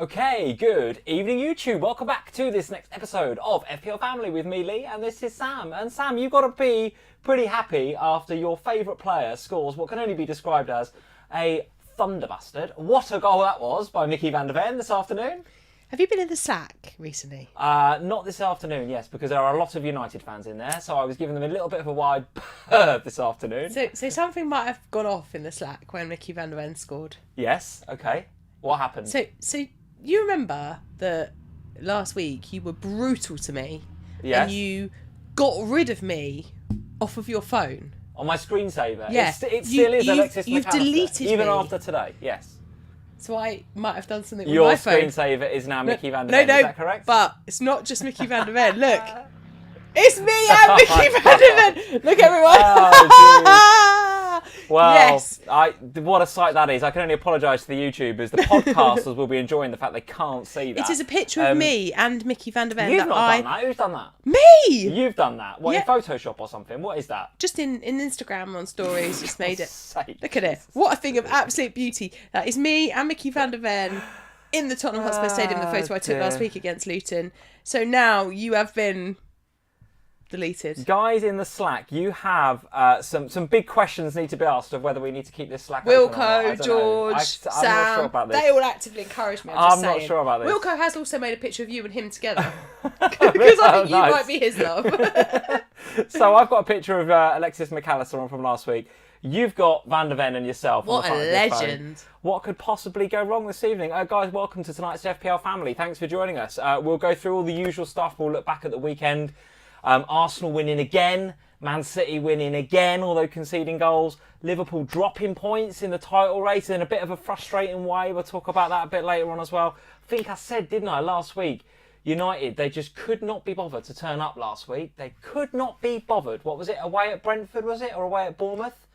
Okay, good evening YouTube. Welcome back to this next episode of FPL Family with me, Lee, and this is Sam. And Sam, you've got to be pretty happy after your favourite player scores what can only be described as a thunderbastard. What a goal that was by Mickey van der Ven this afternoon. Have you been in the Slack recently? Not this afternoon, yes, because there are a lot of United fans in there, so I was giving them a little bit of a wide berth this afternoon. So something might have gone off in the Slack when Mickey van der Ven scored. Yes, okay. What happened? So you remember that last week you were brutal to me, yes. and you got rid of me off of your phone. On my screensaver? Yeah. It still is Alexis You've McAllister, deleted even me. after today, yes. So I might have done something Your with my phone. Your screensaver is now Mickey van der Ven, is that correct? But it's not just Mickey van der Ven. Look, it's me and Mickey van der Ven. Look, everyone. Oh, well, yes. What a sight that is. I can only apologise to the YouTubers. The podcasters will be enjoying the fact they can't see that. It is a picture of me and Mickey van der Ven. You've not done that. Who's done that? Me! You've done that. What, Yeah. in Photoshop or something? What is that? Just in Instagram on stories, just made it. Sake. Look at it. What a thing of absolute beauty. That is me and Mickey van der Ven in the Tottenham Hotspur Stadium, the photo I took last week against Luton. So now you have been deleted. Guys in the Slack, you have some big questions need to be asked of whether we need to keep this Slack open or not. I Wilco, don't George, know. Sam, I'm not sure about this. they all actively encourage me. I'm not sure about this. Wilco has also made a picture of you and him together. Because I think you Nice. might be his love. So I've got a picture of Alexis McAllister on from last week. You've got Van der Ven and yourself. What on the a front of your legend. phone. What could possibly go wrong this evening? Guys, welcome to tonight's FPL Family. Thanks for joining us. We'll go through all the usual stuff. We'll look back at the weekend. Arsenal winning again. Man City winning again, although conceding goals. Liverpool dropping points in the title race in a bit of a frustrating way. We'll talk about that a bit later on as well. I think I said, didn't I, last week, United, they just could not be bothered to turn up last week. They could not be bothered. What was it, away at Brentford, was it? Or away at Bournemouth?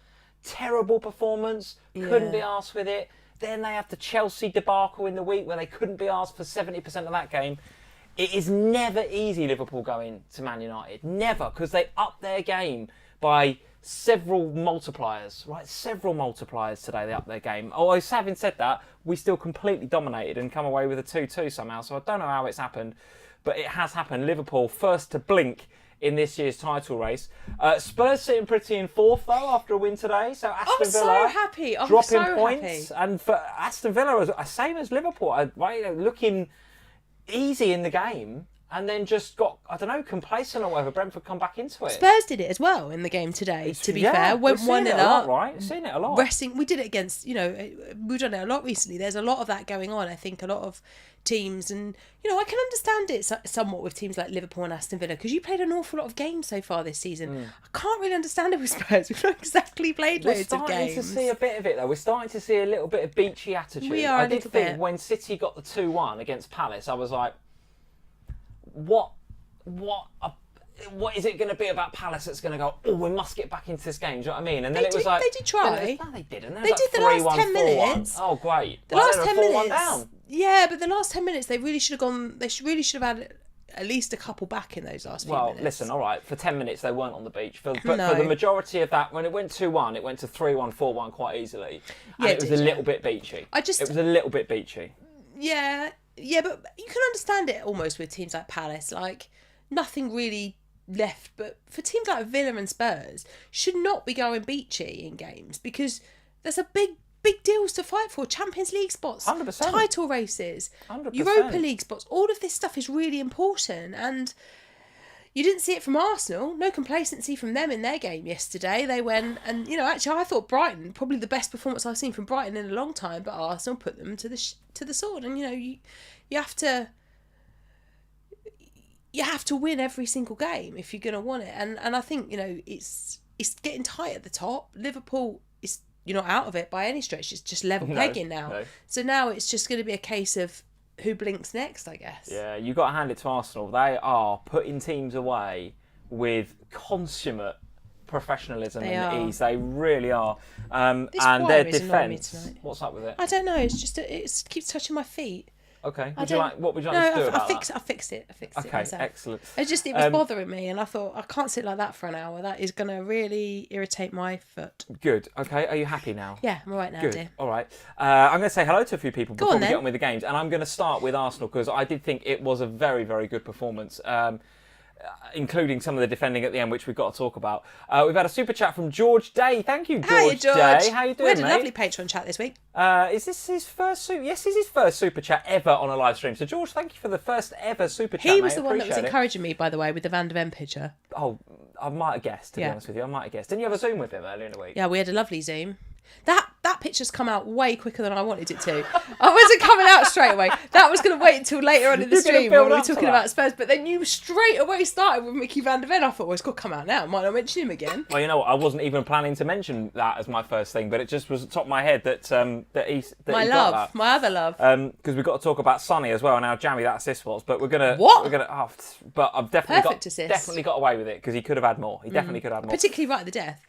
Terrible performance. Couldn't be arsed with it. Then they have the Chelsea debacle in the week where they couldn't be asked for 70% of that game. It is never easy, Liverpool going to Man United. Never, because they up their game by several multipliers, right? Several multipliers today, they up their game. Although, having said that, we still completely dominated and come away with a 2-2 somehow. So I don't know how it's happened, but it has happened. Liverpool, first to blink in this year's title race. Spurs sitting pretty in fourth, though, after a win today. So Aston Villa so happy. I'm dropping so points. happy. And for Aston Villa, same as Liverpool, right, looking easy in the game, and then just got, I don't know, complacent or whatever. Brentford come back into it. Spurs did it as well in the game today, to be fair. Went we've seen 1-0 it a lot, up. right? We've seen it a lot. Resting, we did it against, we've done it a lot recently. There's a lot of that going on. I think a lot of teams, and I can understand it somewhat with teams like Liverpool and Aston Villa, because you played an awful lot of games so far this season. I can't really understand it with Spurs. We've not exactly played loads of games. We're starting to see a bit of it, though. We're starting to see a little bit of beachy attitude. We are I a did little think bit. when City got the 2-1 against Palace, I was like, what is it going to be about Palace that's going to go, we must get back into this game? Do you know what I mean? And then They it was did- like... they did try. No, they didn't. They did the last 10 minutes. Oh, great. The last 10 4-1 minutes. down. Yeah, but the last 10 minutes, they really should have gone. They really should have had at least a couple back in those last few minutes. Well, listen, all right, for 10 minutes they weren't on the beach. But No. for the majority of that, when it went 2-1, it went to 3-1, 4-1 quite easily. And Yeah, it was a little bit beachy. It was a little bit beachy. Yeah, but you can understand it almost with teams like Palace. Like, nothing really left, but for teams like Villa and Spurs, should not be going beachy in games, because there's a big deals to fight for. Champions League spots, 100%. title races, 100%. Europa League spots. All of this stuff is really important, and you didn't see it from Arsenal. No complacency from them in their game yesterday. They went and, actually I thought Brighton, probably the best performance I've seen from Brighton in a long time, but Arsenal put them to the sword. And, you have to win every single game if you're going to want it. And I think, it's getting tight at the top. Liverpool is, you're not out of it by any stretch. It's just level pegging now. No. So now it's just going to be a case of who blinks next, I guess. Yeah, you've got to hand it to Arsenal. They are putting teams away with consummate professionalism and ease. They really are. This and wire their is annoying me defence. tonight. What's up with it? I don't know. It's just it keeps touching my feet. Okay. I What would you like no, us to do about I fixed it. I fixed it Okay, myself. excellent. It was bothering me, and I thought I can't sit like that for an hour. That is going to really irritate my foot. Good. Okay. Are you happy now? Yeah, I'm all right now, Good. dear. All right. I'm going to say hello to a few people before we then. get on with the games, and I'm going to start with Arsenal because I did think it was a very, very good performance. Including some of the defending at the end, which we've got to talk about. We've had a super chat from George Day. Thank you, George Day. How you doing, We had a mate? lovely Patreon chat this week. Is this his first Yes, this is his first super chat ever on a live stream. So, George, thank you for the first ever super chat, He was mate. the one that was Appreciate it. encouraging me, by the way, with the Van de Ven picture. Oh, I might have guessed, to be honest with you. I might have guessed. Didn't you have a Zoom with him earlier in the week? Yeah, we had a lovely Zoom. That picture's come out way quicker than I wanted it to. I wasn't coming out straight away. That was going to wait until later on in the You're gonna stream when build we were up to talking that. about Spurs. But then you straight away started with Mickey Van de Ven. I thought, well, it's got to come out now. Might not mention him again. Well, you know what? I wasn't even planning to mention that as my first thing, but it just was at the top of my head that he My got love, that. my other love. Because we've got to talk about Sonny as well and how jammy that assist was. But we're gonna. What? We're gonna. Oh, but I've Perfect assist. definitely got away with it because he could have had more. He definitely could have had more. Particularly right at the death.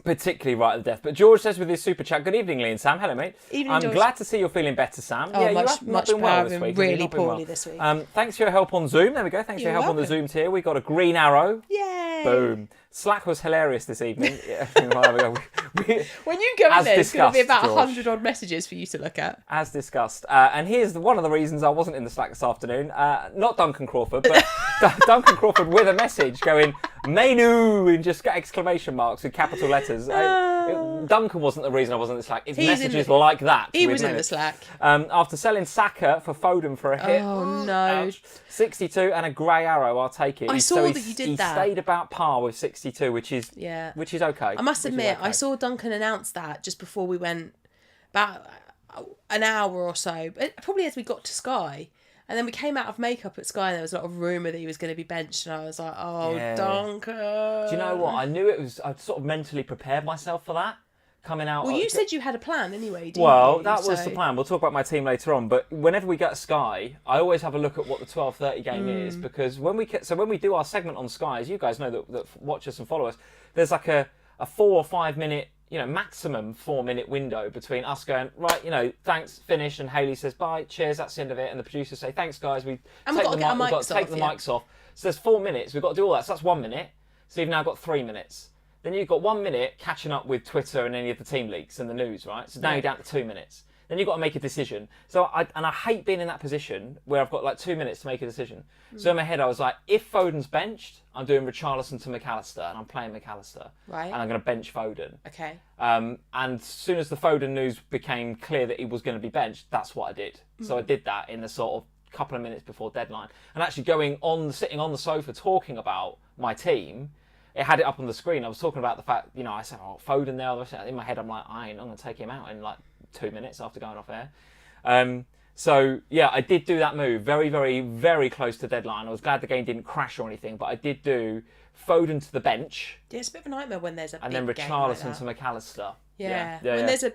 Particularly right at the death. But George says with his super chat, good evening, Lee and Sam. Hello, mate. Evening, I'm George. glad to see you're feeling better, Sam. Oh, yeah, you much- have not much been well better. this I've week. been You've really not been poorly well. this week. Thanks for your help on Zoom. There we go. Thanks for your You're help on the welcome. Zooms here. We got a green arrow. Yay! Boom. Slack was hilarious this evening. Yeah, well, there we go. When you go in As there, it's going to be discussed, about George. 100 odd messages for you to look at. As discussed. And here's one of the reasons I wasn't in the Slack this afternoon. Not Duncan Crawford, but Duncan Crawford with a message going, menu, and just exclamation marks with capital letters. Duncan wasn't the reason I wasn't in the Slack. It's He's in messages the- like that. He with was in menu. the Slack. After selling Saka for Foden for a hit. Oh, no. Ouch. 62 and a grey arrow, I'll take it. I So saw he- that you did he that. stayed about par with 62, which is Yeah. okay. I must which is admit, okay. I saw Duncan announce that just before we went, about an hour or so, but probably as we got to Sky. And then we came out of makeup at Sky and there was a lot of rumour that he was going to be benched. And I was like, oh, Yeah. Duncan. Do you know what? I knew it was. I'd sort of mentally prepared myself for that. Coming out. Well, you said you had a plan anyway, didn't Well, you? that was So- the plan. We'll talk about my team later on. But whenever we get to Sky, I always have a look at what the 12:30 game is because when we do our segment on Sky, as you guys know that watch us and follow us, there's like a 4 or 5 minute, maximum 4 minute window between us going right, thanks, finish, and Hayley says bye, cheers, that's the end of it, and the producers say thanks, guys, And we've got to get our we've got mics to take off, the yeah. mics off. So there's 4 minutes. We've got to do all that. So that's 1 minute. So you've now got 3 minutes. Then you've got 1 minute catching up with Twitter and any of the team leaks and the news, right? So now you're down to 2 minutes. Then you've got to make a decision. So I hate being in that position where I've got like 2 minutes to make a decision. So in my head I was like, if Foden's benched, I'm doing Richarlison to McAllister and I'm playing McAllister. Right. And I'm going to bench Foden. Okay. And as soon as the Foden news became clear that he was going to be benched, that's what I did. So I did that in the sort of couple of minutes before deadline. And actually sitting on the sofa talking about my team, it had it up on the screen. I was talking about the fact, I said, Foden there. In my head, I'm like, I'm going to take him out in like 2 minutes after going off air. So, yeah, I did do that move very, very, very close to deadline. I was glad the game didn't crash or anything, but I did do Foden to the bench Yeah, it's a bit of a nightmare when there's a and big then game like Richarlison that. to McAllister. Yeah.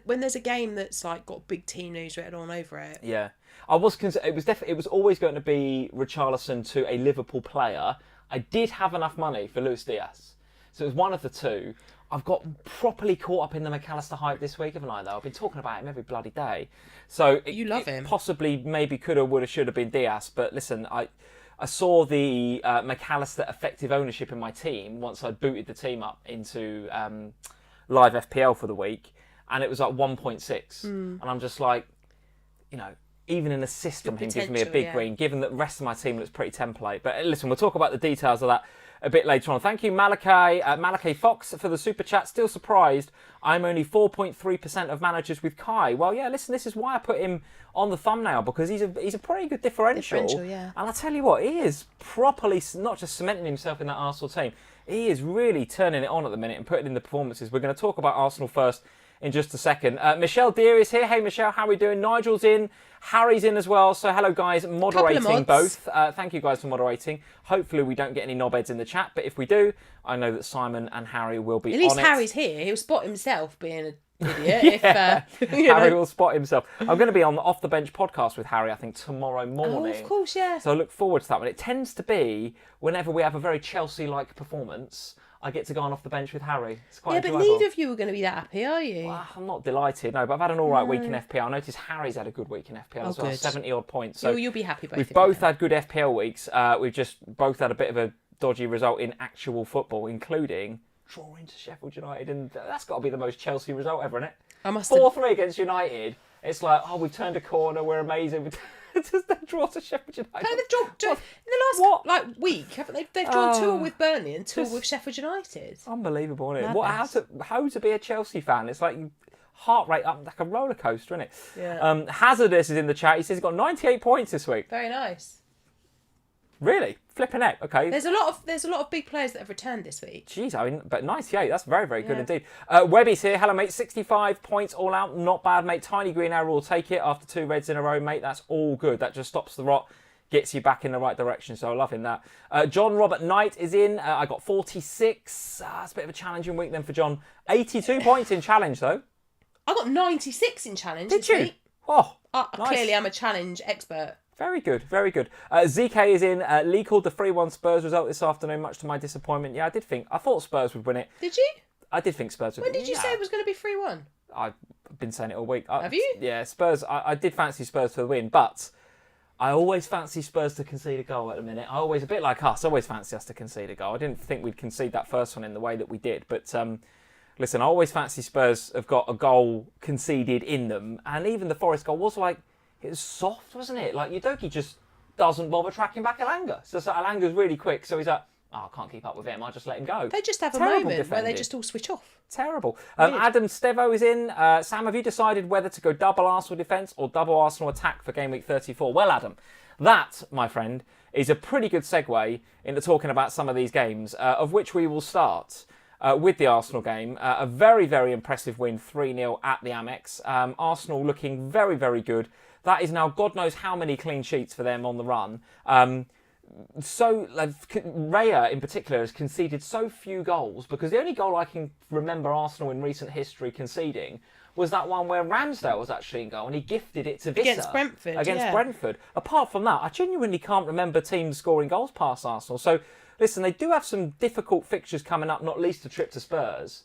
When there's a game that's like got big team news written all over it. Yeah, it was always going to be Richarlison to a Liverpool player. I did have enough money for Luis Diaz, so it was one of the two. I've got properly caught up in the McAllister hype this week, haven't I? Though I've been talking about him every bloody day. So You love him. Possibly, maybe coulda, woulda, shoulda been Diaz, but listen, I saw the McAllister effective ownership in my team once I'd booted the team up into live FPL for the week, and it was like 1.6, and I'm just like, even an assist from him gives me a potential, big yeah. green, given that the rest of my team looks pretty template. But listen, we'll talk about the details of that a bit later on. Thank you, Malachi Fox, for the super chat. Still surprised I'm only 4.3% of managers with Kai. Well, yeah, listen, this is why I put him on the thumbnail, because he's a pretty good differential. Yeah. And I tell you what, he is properly not just cementing himself in that Arsenal team, he is really turning it on at the minute and putting in the performances. We're going to talk about Arsenal first in just a second. Michelle Dear is here. Hey, Michelle, how are we doing? Nigel's in. Harry's in as well. So hello, guys. Moderating both. Thank you, guys, for moderating. Hopefully we don't get any knobheads in the chat, but if we do, I know that Simon and Harry will be on it. At least Harry's here. He'll spot himself being an idiot. Yeah. If, Harry will spot himself. I'm going to be on the Off the Bench podcast with Harry, I think, tomorrow morning. Oh, of course, yeah. So I look forward to that one. It tends to be whenever we have a very Chelsea-like performance, I get to go on off the bench with Harry. It's quite Yeah, but enjoyable. neither of you are going to be that happy, are you? Well, I'm not delighted, no, but I've had an all right week in FPL. I noticed Harry's had a good week in FPL as well, good. 70 odd points. So You'll be happy both we've of you both then. had good FPL weeks. We've just both had a bit of a dodgy result in actual football, including drawing to Sheffield United, and that's got to be the most Chelsea result ever, isn't it? I must have... 4-3 against United. It's like, oh, we've turned a corner, we're amazing. Just they draw to Sheffield United. No, they've drawn in the last week, haven't they? They've drawn 2 with Burnley and 2 with Sheffield United. Unbelievable, isn't it? Madness. How to be a Chelsea fan? It's like heart rate up like a roller coaster, isn't it? Yeah. Hazardous is in the chat. He says he's got 98 points this week. Very nice. Really? Flipping heck. Okay. There's a lot of big players that have returned this week. Jeez, I mean, but 98, that's very, very good indeed. Webby's here. Hello, mate. 65 points all out. Not bad, mate. Tiny Green Arrow will take it after 2 reds in a row, mate. That's all good. That just stops the rot, gets you back in the right direction. So I'm loving that. John Robert Knight is in. I got 46. It's a bit of a challenging week then for John. 82 points in challenge, though. I got 96 in challenge. Did this you? week. Oh, I nice. clearly am a challenge expert. Very good, very good. ZK is in. Lee called the 3-1 Spurs result this afternoon, much to my disappointment. Yeah, I thought Spurs would win it. Did you? I did think Spurs would win When it. did you say it was going to be 3-1? I've been saying it all week. Have you? Yeah, Spurs. I did fancy Spurs for the win, but I always fancy Spurs to concede a goal at the minute. I always, a bit like us, always fancy us to concede a goal. I didn't think we'd concede that first one in the way that we did, but listen, I always fancy Spurs have got a goal conceded in them, and even the Forest goal was like, it was soft, wasn't it? Like, Udogie just doesn't bother tracking back Elanga. So Elanga's really quick, so he's like, oh, I can't keep up with him, I'll just let him go. They just have a Terrible moment where defending. they just all switch off. Terrible. Adam Stevo is in. Sam, have you decided whether to go double Arsenal defence or double Arsenal attack for Gameweek 34? Well, Adam, that, my friend, is a pretty good segue into talking about some of these games, of which we will start with the Arsenal game. A very, very impressive win, 3-0 at the Amex. Arsenal looking very, very good. That is now God knows how many clean sheets for them on the run. Raya in particular has conceded so few goals, because the only goal I can remember Arsenal in recent history conceding was that one where Ramsdale was actually in goal and he gifted it to Visser. Against Brentford. Apart from that, I genuinely can't remember teams scoring goals past Arsenal. So, listen, they do have some difficult fixtures coming up, not least a trip to Spurs.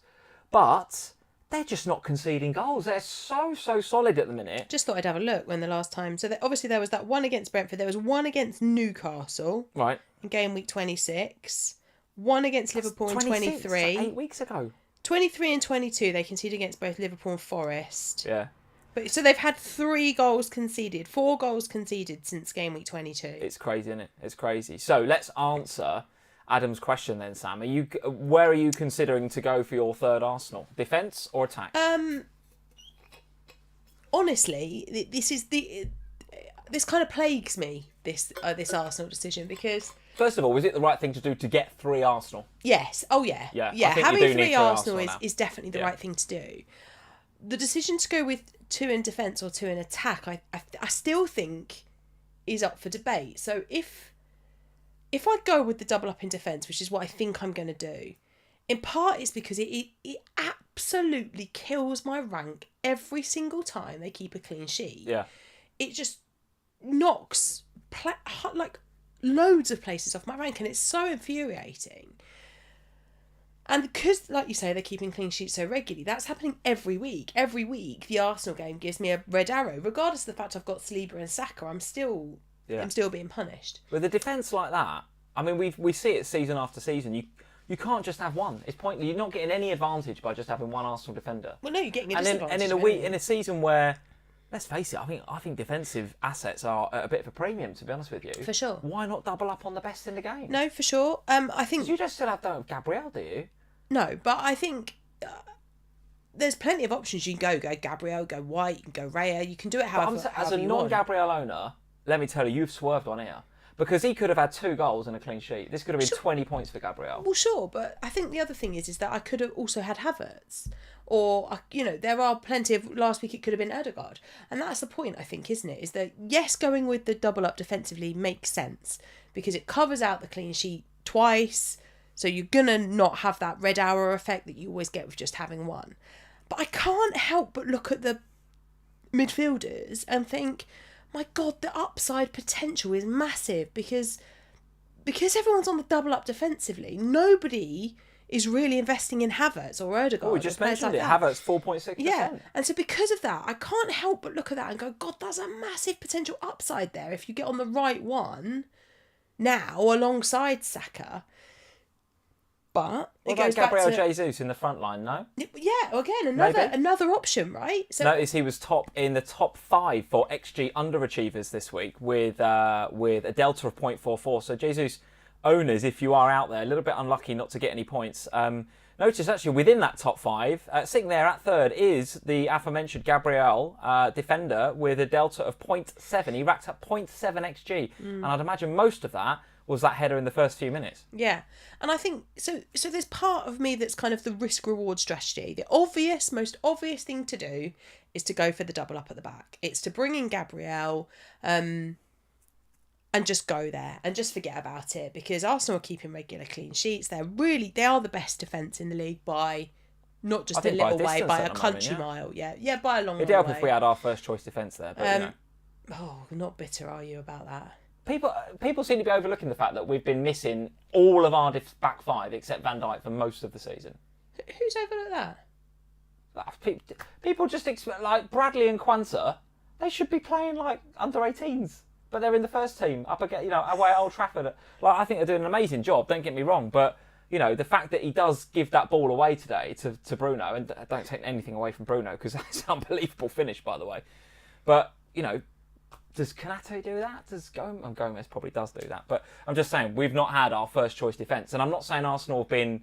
But they're just not conceding goals. They're so solid at the minute. Just thought I'd have a look when the last time. So obviously there was that one against Brentford. There was one against Newcastle. Right. In game week 26. One against Liverpool in 23. Like 8 weeks ago. 23 and 22 they conceded against both Liverpool and Forest. Yeah. But so they've had 3 goals conceded. 4 goals conceded since game week 22. It's crazy, isn't it? It's crazy. So let's answer Adam's question then, Sam. Where are you considering to go for your third Arsenal? Defence or attack? Honestly, this kind of plagues me, this Arsenal decision, because First of all, was it the right thing to do to get 3 Arsenal? yes, oh yeah, Yeah, yeah. I think Having you do need 3 three Arsenal Arsenal now. is definitely the right thing to do. The decision to go with 2 in defence or 2 in attack, I still think is up for debate. So if I go with the double up in defence, which is what I think I'm going to do, in part it's because it absolutely kills my rank every single time they keep a clean sheet. Yeah. It just knocks like loads of places off my rank, and it's so infuriating. And because, like you say, they're keeping clean sheets so regularly, that's happening every week. Every week, the Arsenal game gives me a red arrow. Regardless of the fact I've got Saliba and Saka, I'm still being punished. With a defence like that, I mean, we see it season after season. You can't just have one. It's pointless. You're not getting any advantage by just having one Arsenal defender. Well, no, you're getting a And disadvantage. in a season where, let's face it, I think defensive assets are at a bit of a premium, to be honest with you. For sure. Why not double up on the best in the game? No, for sure. I think You just still have Gabriel, do you? no, but I think there's plenty of options. You can go Gabriel, go White, you can go Raya. You can do it however As a you want. non-Gabriel owner, let me tell you, you've swerved on here. Because he could have had 2 goals and a clean sheet. This could have been 20 points for Gabriel. Well, sure, but I think the other thing is that I could have also had Havertz. Or, there are plenty of... Last week it could have been Ødegaard. And that's the point, I think, isn't it? Is that, yes, going with the double up defensively makes sense. Because it covers out the clean sheet twice. So you're going to not have that red hour effect that you always get with just having one. But I can't help but look at the midfielders and think, my God, the upside potential is massive because everyone's on the double up defensively. Nobody is really investing in Havertz or Ødegaard. Oh, we just mentioned it. That. Havertz 4.6%. Yeah, and so because of that, I can't help but look at that and go, God, that's a massive potential upside there if you get on the right one now alongside Saka. But it What about goes back Gabriel to Jesus in the front line? No. yeah. Again, Maybe. another option, right? So Notice he was in the top 5 for XG underachievers this week with a delta of 0.44. So Jesus owners, if you are out there, a little bit unlucky not to get any points. Notice actually within that top 5, sitting there at third is the aforementioned Gabriel defender with a delta of 0.7. He racked up 0.7 XG, and I'd imagine most of that was that header in the first few minutes. Yeah, and I think so there's part of me that's kind of the risk-reward strategy. The most obvious thing to do is to go for the double up at the back. It's to bring in Gabriel and just go there and just forget about it, because Arsenal are keeping regular clean sheets. They are the best defence in the league by not just a little way, by a country mile. Yeah, by a long way. It'd help if we had our first choice defence there. But, Oh, not bitter are you about that? People seem to be overlooking the fact that we've been missing all of our back 5 except Van Dijk for most of the season. Who's overlooked that? People just expect, like Bradley and Quansah, they should be playing like under 18s, but they're in the first team up again, away at Old Trafford. Like, I think they're doing an amazing job. Don't get me wrong, but the fact that he does give that ball away today to Bruno, and don't take anything away from Bruno because that's an unbelievable finish, by the way. But does Konaté do that? Gomez probably does do that. But I'm just saying, we've not had our first choice defence. And I'm not saying Arsenal have been...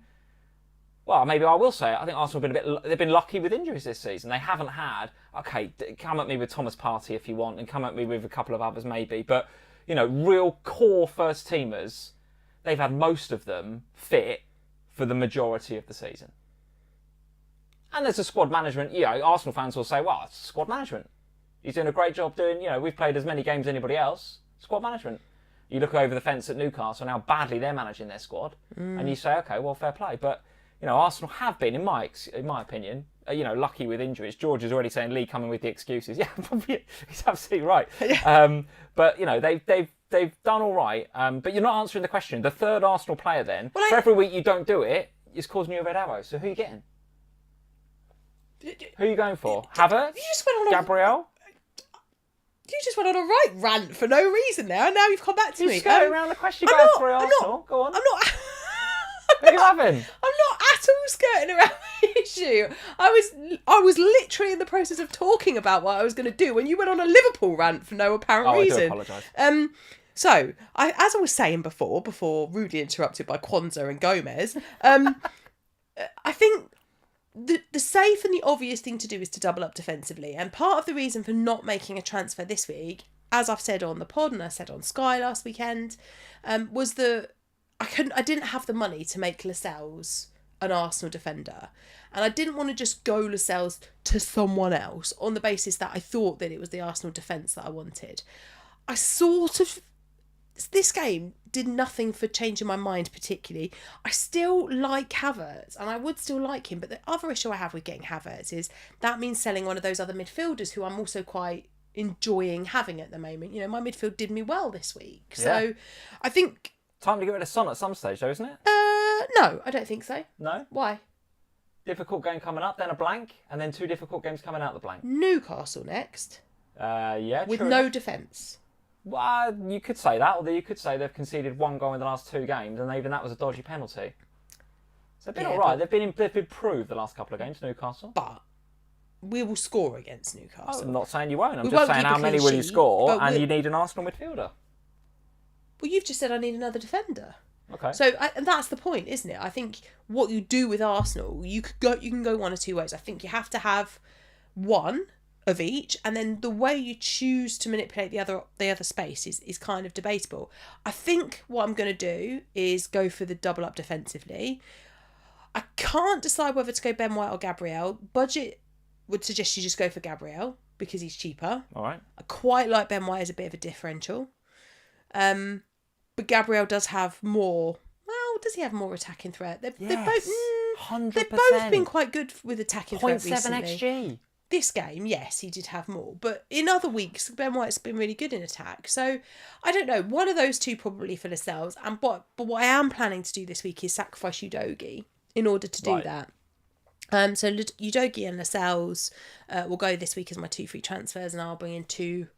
Well, maybe I will say it. I think Arsenal have been they've been lucky with injuries this season. They haven't had... Okay, come at me with Thomas Partey if you want, and come at me with a couple of others maybe. But, real core first teamers, they've had most of them fit for the majority of the season. And there's a squad management... Arsenal fans will say, well, it's squad management. He's doing a great job doing, we've played as many games as anybody else. Squad management. You look over the fence at Newcastle and how badly they're managing their squad, and you say, okay, well, fair play. But, Arsenal have been, in my opinion, lucky with injuries. George is already saying Lee coming with the excuses. Yeah, he's absolutely right. But, they've done all right. But you're not answering the question. The third Arsenal player then, for every week you don't do it, it's causing you a red arrow. So who are you getting? Who are you going for? Havertz? Gabriel? You just went on a right rant for no reason there, and now you've come back to me. You're skirting around the question going for Arsenal. Go on. I'm not... Who are you having? I'm not at all skirting around the issue. I was literally in the process of talking about what I was going to do when you went on a Liverpool rant for no apparent reason. I do apologise. So, as I was saying before rudely interrupted by Quansah and Gomez, I think the safe and the obvious thing to do is to double up defensively. And part of the reason for not making a transfer this week, as I've said on the pod and I said on Sky last weekend, was that I didn't have the money to make Lascelles an Arsenal defender. And I didn't want to just go Lascelles to someone else on the basis that I thought that it was the Arsenal defence that I wanted. This game did nothing for changing my mind particularly. I still like Havertz and I would still like him, but the other issue I have with getting Havertz is that means selling one of those other midfielders who I'm also quite enjoying having at the moment. My midfield did me well this week. So I think... Time to get rid of Son at some stage though, isn't it? No, I don't think so. No? Why? Difficult game coming up, then a blank, and then 2 difficult games coming out the blank. Newcastle next. Yeah, with true. no defence. Well, you could say that, although you could say they've conceded 1 goal in the last 2 games, and even that was a dodgy penalty. So they've been all right. They've been improved the last couple of games, Newcastle. But we will score against Newcastle. I'm not saying you won't. I'm just saying how many will you score, and you need an Arsenal midfielder. Well, you've just said I need another defender. Okay. So and that's the point, isn't it? I think what you do with Arsenal, you can go one or two ways. I think you have to have one of each, and then the way you choose to manipulate the other space is kind of debatable. I think what I'm going to do is go for the double up defensively. I can't decide whether to go Ben White or Gabriel. Budget would suggest you just go for Gabriel because he's cheaper. All right. I quite like Ben White as a bit of a differential. But Gabriel does have more... Well, does he have more attacking threat? They've both... 100%. They've both been quite good with attacking threat 0.7 recently. XG. This game, yes, he did have more. But in other weeks, Ben White's been really good in attack. So, I don't know. One of those two probably for Lascelles. But what I am planning to do this week is sacrifice Udogie. in order to do Right. that. So Udogie and Lascelles will go this week as my 2 free transfers, and I'll bring in two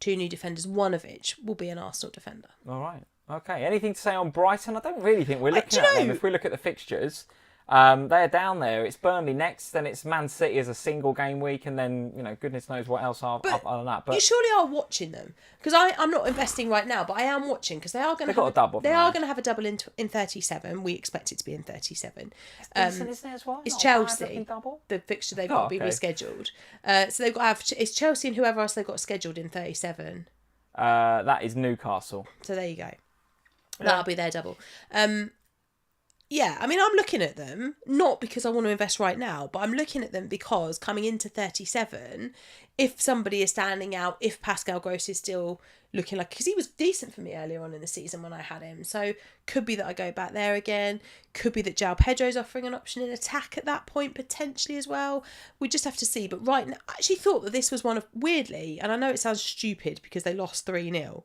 new defenders, one of which will be an Arsenal defender. All right. Okay. Anything to say on Brighton? I don't really think we're looking do you at them. know- If we look at the fixtures, they're down there. It's Burnley next, then it's Man City as a single game week, and then goodness knows what else other than that. But you surely are watching them, because I'm not investing right now, but I am watching, because they are going to got a double, They haven't are they? going to have a double in 37. We expect it to be in 37. Decent, isn't it, as well? It's Not a bad Chelsea. looking double. The fixture they've got to be okay. rescheduled. So they've got to have it's Chelsea and whoever else they've got scheduled in 37. That is Newcastle. So there you go. That'll be their double. Yeah, I mean, I'm looking at them, not because I want to invest right now, but I'm looking at them because coming into 37, if somebody is standing out, if Pascal Gross is still looking like... Because he was decent for me earlier on in the season when I had him. So could be that I go back there again. Could be that João Pedro's offering an option in attack at that point, potentially as well. We just have to see. But right now, I actually thought that this was one of... Weirdly, and I know it sounds stupid because they lost 3-0,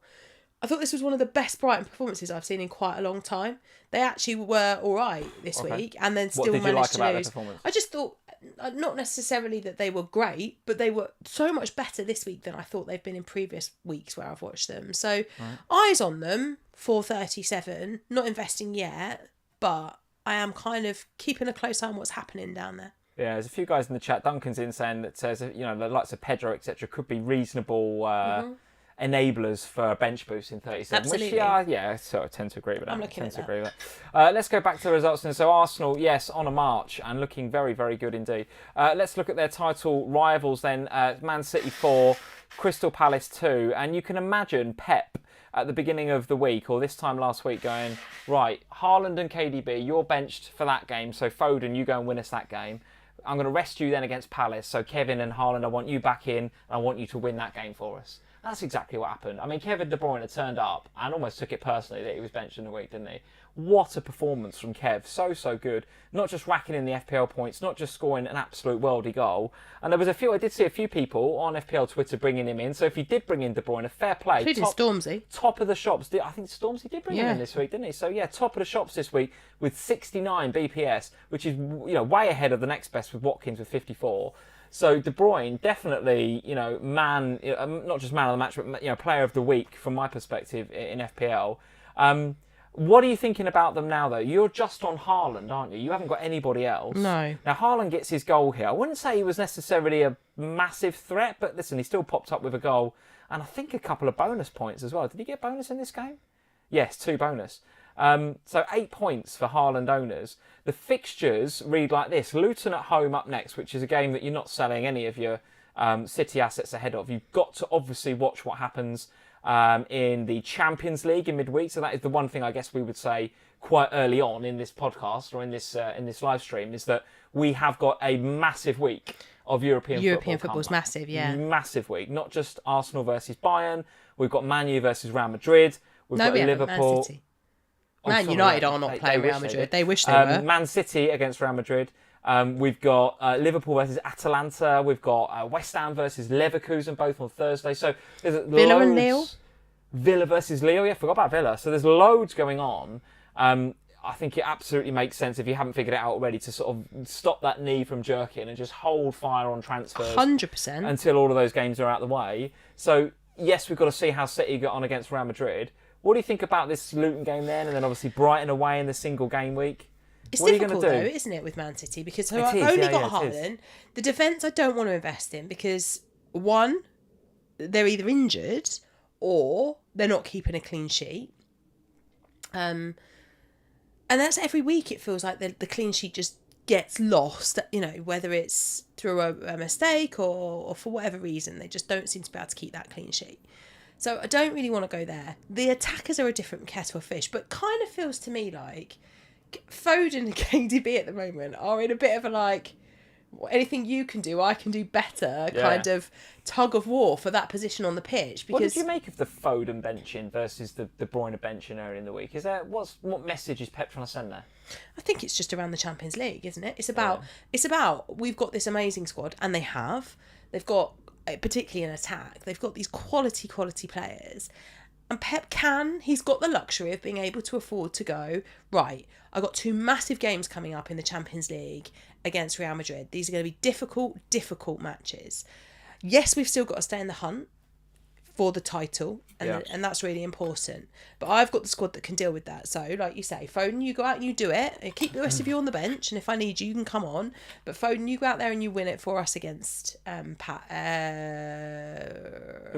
I thought this was one of the best Brighton performances I've seen in quite a long time. They actually were all right this week, and then still What did you like managed to about their lose. performance? I just thought, not necessarily that they were great, but they were so much better this week than I thought they've been in previous weeks where I've watched them. So eyes on them for 37, not investing yet, but I am kind of keeping a close eye on what's happening down there. Yeah, there's a few guys in the chat. Duncan's in saying that says the likes of Pedro, etc., could be reasonable enablers for a bench boost in 37. Absolutely. Which, I sort of tend to agree with that. I'm looking at that. Let's go back to the results. And so Arsenal, yes, on a march and looking very, very good indeed. Let's look at their title rivals then. Man City 4, Crystal Palace 2. And you can imagine Pep at the beginning of the week or this time last week going, right, Haaland and KDB, you're benched for that game. So Foden, you go and win us that game. I'm going to rest you then against Palace. So Kevin and Haaland, I want you back in. And I want you to win that game for us. That's exactly what happened. I mean, Kevin De Bruyne had turned up and almost took it personally that he was benched in the week, didn't he? What a performance from Kev. So good. Not just racking in the FPL points, not just scoring an absolute worldy goal. And I did see a few people on FPL Twitter bringing him in. So if you did bring in De Bruyne, fair play. Including Stormzy. Top of the shops. I think Stormzy did bring him in this week, didn't he? So yeah, top of the shops this week with 69 BPS, which is way ahead of the next best with Watkins with 54. So De Bruyne, definitely, not just man of the match, but player of the week from my perspective in FPL. What are you thinking about them now, though? You're just on Haaland, aren't you? You haven't got anybody else. No. Now, Haaland gets his goal here. I wouldn't say he was necessarily a massive threat, but listen, he still popped up with a goal and I think a couple of bonus points as well. Did he get bonus in this game? Yes, 2 bonus. So 8 points for Haaland owners. The fixtures read like this. Luton at home up next, which is a game that you're not selling any of your City assets ahead of. You've got to obviously watch what happens in the Champions League in midweek. So that is the one thing I guess we would say quite early on in this podcast or in this live stream is that we have got a massive week of European football's massive, yeah. Massive week. Not just Arsenal versus Bayern. We've got Man U versus Real Madrid. We've got Liverpool. Man City. Man United are not playing Real Madrid. They wish they were. Man City against Real Madrid. We've got Liverpool versus Atalanta. We've got West Ham versus Leverkusen, both on Thursday. So there's Villa and Lille. Villa versus Lille. Yeah, forgot about Villa. So there's loads going on. I think it absolutely makes sense if you haven't figured it out already to sort of stop that knee from jerking and just hold fire on transfers 100% until all of those games are out of the way. So yes, we've got to see how City get on against Real Madrid. What do you think about this Luton game then, and then obviously Brighton away in the single game week? It's what difficult are you though, going to do? isn't it, with Man City? Because I've only got Haaland. The defence I don't want to invest in because, one, they're either injured or they're not keeping a clean sheet. And that's every week. It feels like the clean sheet just gets lost, whether it's through a mistake or for whatever reason. They just don't seem to be able to keep that clean sheet. So I don't really want to go there. The attackers are a different kettle of fish, but kind of feels to me like Foden and KDB at the moment are in a bit of a anything you can do, I can do better kind of tug of war for that position on the pitch. Because what did you make of the Foden benching versus the De Bruyne benching earlier in the week? Is there what message is Pep trying to send there? I think it's just around the Champions League, isn't it? It's about we've got this amazing squad, and they've got, particularly in attack, they've got these quality players, And Pep he's got the luxury of being able to afford to go, right, I've got 2 massive games coming up in the Champions League against Real Madrid. These are going to be difficult matches. Yes, we've still got to stay in the hunt for the title, and that's really important. But I've got the squad that can deal with that. So, like you say, Foden, you go out and you do it. And keep the rest of you on the bench, and if I need you, you can come on. But Foden, you go out there and you win it for us against Who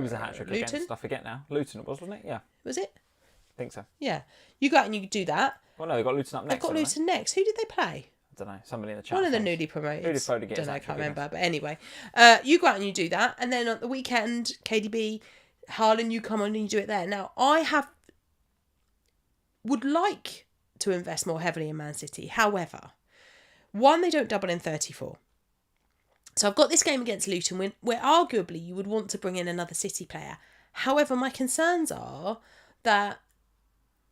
was a hat-trick against? I forget now. Luton it was, wasn't it? Yeah. Was it? I think so. Yeah. You go out and you do that. Well, no, they've got Luton up next. They've got Luton next. Who did they play? I don't know. Somebody in the chat. One of the newly promoted. Who did Foden get? Don't know, I can't remember. But anyway, you go out and you do that. And then on the weekend, KDB, Haaland, you come on and you do it there. Now, would like to invest more heavily in Man City. However, one, they don't double in 34. So I've got this game against Luton where arguably you would want to bring in another City player. However, my concerns are that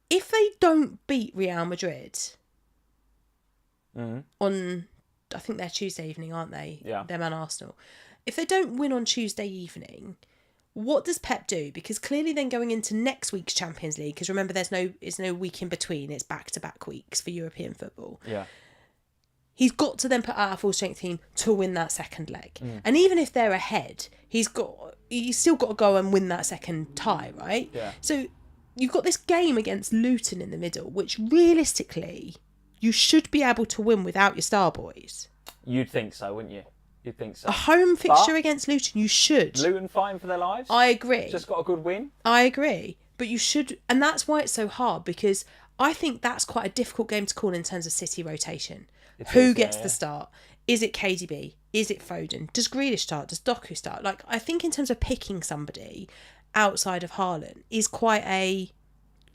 if they don't beat Real Madrid on, I think they're Tuesday evening, aren't they? Yeah. They're Man Arsenal. If they don't win on Tuesday evening, what does Pep do? Because clearly then going into next week's Champions League, because remember there's no week in between, it's back-to-back weeks for European football. Yeah. He's got to then put out a full strength team to win that second leg. And even if they're ahead, he's still got to go and win that second tie, right? Yeah. So you've got this game against Luton in the middle, which realistically you should be able to win without your star boys. You'd think so, wouldn't you? You'd think so. A home fixture against Luton, you should. Luton fighting for their lives? I agree. Just got a good win? I agree. But you should, and that's why it's so hard, because I think that's quite a difficult game to call in terms of City rotation. Who gets the start? Is it KDB? Is it Foden? Does Grealish start? Does Doku start? Like, I think in terms of picking somebody outside of Haaland is quite a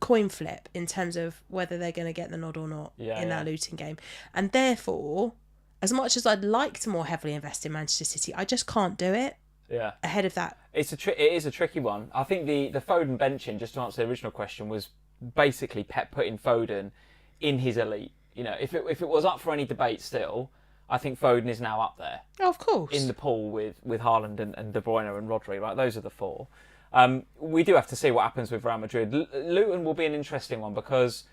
coin flip in terms of whether they're going to get the nod or not in that Luton game. And therefore, as much as I'd like to more heavily invest in Manchester City, I just can't do it. Yeah. Ahead of that. It is a tricky one. I think the Foden benching, just to answer the original question, was basically Pep putting Foden in his elite. You know, if it was up for any debate still, I think Foden is now up there. Oh, of course. In the pool with Haaland and De Bruyne and Rodri, right? Those are the 4. We do have to see what happens with Real Madrid. Luton will be an interesting one because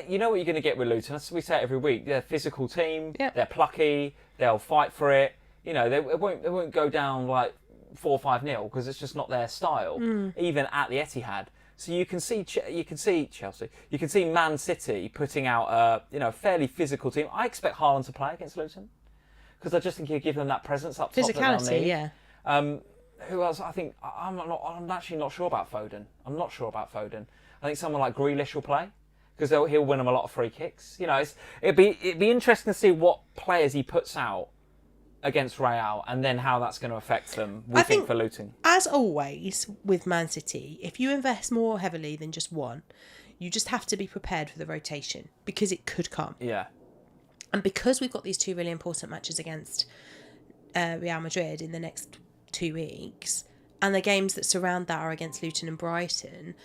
you know what you're going to get with Luton. We say it every week. They're a physical team. Yep. They're plucky. They'll fight for it. You know, they won't go down like 4 or 5-0 because it's just not their style, even at the Etihad. So you can see Chelsea. You can see Man City putting out a fairly physical team. I expect Haaland to play against Luton because I just think he'll give them that presence up top. Physicality, yeah. Who else? I think I'm actually not sure about Foden. I'm not sure about Foden. I think someone like Grealish will play because he'll win them a lot of free kicks. You know, it'd be interesting to see what players he puts out against Real and then how that's going to affect them. I think for Luton. As always with Man City, if you invest more heavily than just one, you just have to be prepared for the rotation because it could come. Yeah. And because we've got these 2 really important matches against Real Madrid in the next 2 weeks, and the games that surround that are against Luton and Brighton,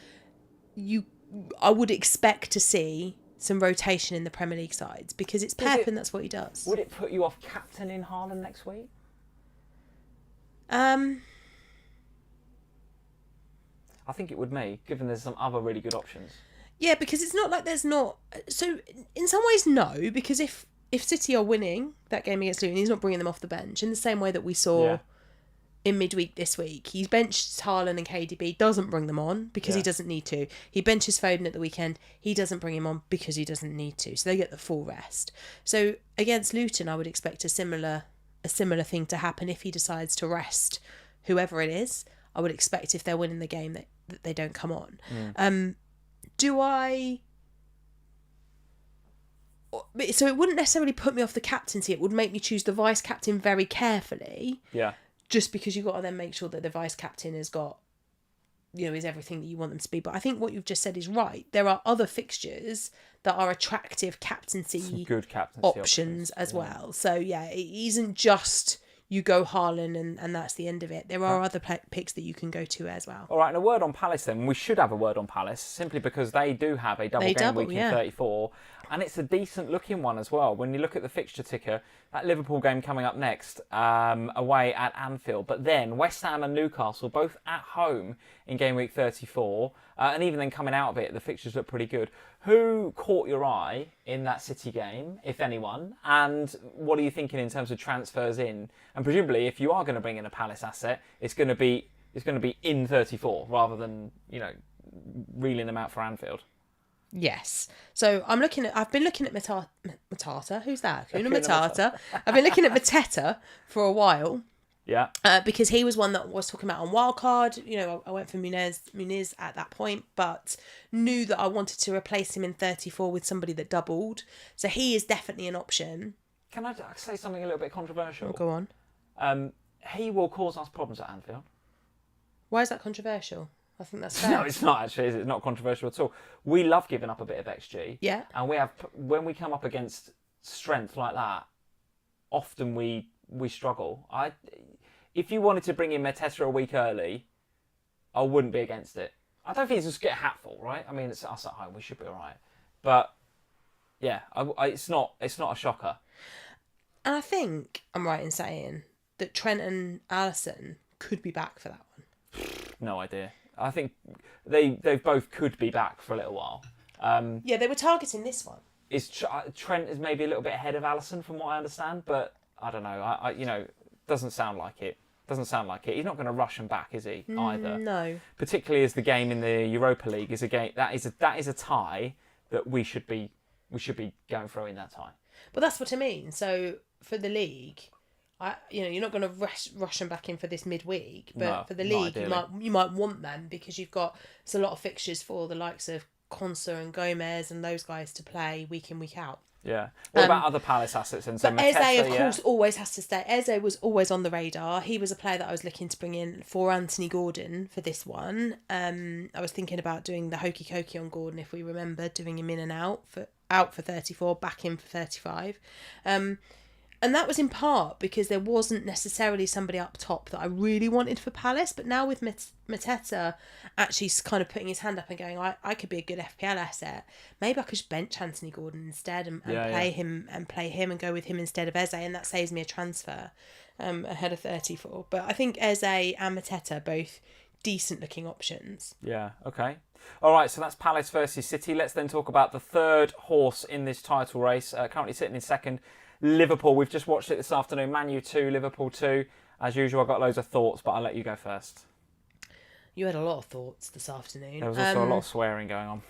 I would expect to see some rotation in the Premier League sides because it's Pep and that's what he does. Would it put you off captaining Haaland next week? I think it would me, given there's some other really good options. Yeah, because it's not like there's not. So in some ways, no, because if City are winning that game against Luton, he's not bringing them off the bench in the same way that we saw in midweek this week. He's benched Haaland and KDB, doesn't bring them on because he doesn't need to. He benches Foden at the weekend, he doesn't bring him on because he doesn't need to. So they get the full rest. So against Luton, I would expect a similar thing to happen if he decides to rest whoever it is. I would expect if they're winning the game that they don't come on. So it wouldn't necessarily put me off the captaincy. It would make me choose the vice captain very carefully. Yeah. Just because you've got to then make sure that the vice captain has got, is everything that you want them to be. But I think what you've just said is right. There are other fixtures that are attractive captaincy, good captaincy options as well. So yeah, it isn't just you go Haaland and that's the end of it. There are other picks that you can go to as well. All right, and a word on Palace then. We should have a word on Palace simply because they do have a double game week in 34. And it's a decent looking one as well. When you look at the fixture ticker, that Liverpool game coming up next, away at Anfield. But then West Ham and Newcastle, both at home in Game Week 34. And even then coming out of it, the fixtures look pretty good. Who caught your eye in that City game, if anyone? And what are you thinking in terms of transfers in? And presumably, if you are going to bring in a Palace asset, it's going to be in 34 rather than, reeling them out for Anfield. Yes. So I've been looking at Matata. Who's that? Kuna Matata. I've been looking at Mateta for a while. Yeah. Because he was one that was talking about on Wildcard. I went for Muniz at that point, but knew that I wanted to replace him in 34 with somebody that doubled. So he is definitely an option. Can I say something a little bit controversial? Oh, go on. He will cause us problems at Anfield. Why is that controversial? I think that's fair. No, it's not actually. It's not controversial at all. We love giving up a bit of XG. Yeah. And when we come up against strength like that, often we struggle. If you wanted to bring in Mateta a week early, I wouldn't be against it. I don't think it's just get a hatful, right? I mean, it's us at home. We should be all right. But yeah, it's not a shocker. And I think I'm right in saying that Trent and Alisson could be back for that one. No idea. I think they both could be back for a little while. Yeah, they were targeting this one. Trent is maybe a little bit ahead of Alisson from what I understand, but I don't know. Doesn't sound like it. Doesn't sound like it. He's not going to rush him back, is he? Either. No. Particularly as the game in the Europa League is a game that is a tie that we should be going through in that tie. But that's what I mean. So for the league, you're not going to rush them back in for this midweek, but No, for the league, ideally. you might want them because there's a lot of fixtures for the likes of Konsa and Gomez and those guys to play week in, week out. Yeah. What about other Palace assets? And so But Eze, Mateta, of course, always has to stay. Eze was always on the radar. He was a player that I was looking to bring in for Anthony Gordon for this one. I was thinking about doing the hokey cokey on Gordon, if we remember, doing him in and out for 34, back in for 35. And that was in part because there wasn't necessarily somebody up top that I really wanted for Palace. But now with Mateta actually kind of putting his hand up and going, I could be a good FPL asset. Maybe I could just bench Anthony Gordon instead and play him and go with him instead of Eze. And that saves me a transfer ahead of 34. But I think Eze and Mateta both decent looking options. Yeah, okay. All right, so that's Palace versus City. Let's then talk about the third horse in this title race, currently sitting in second. Liverpool, we've just watched it this afternoon. Man U 2, Liverpool 2. As usual, I've got loads of thoughts, but I'll let you go first. You had a lot of thoughts this afternoon. There was also a lot of swearing going on.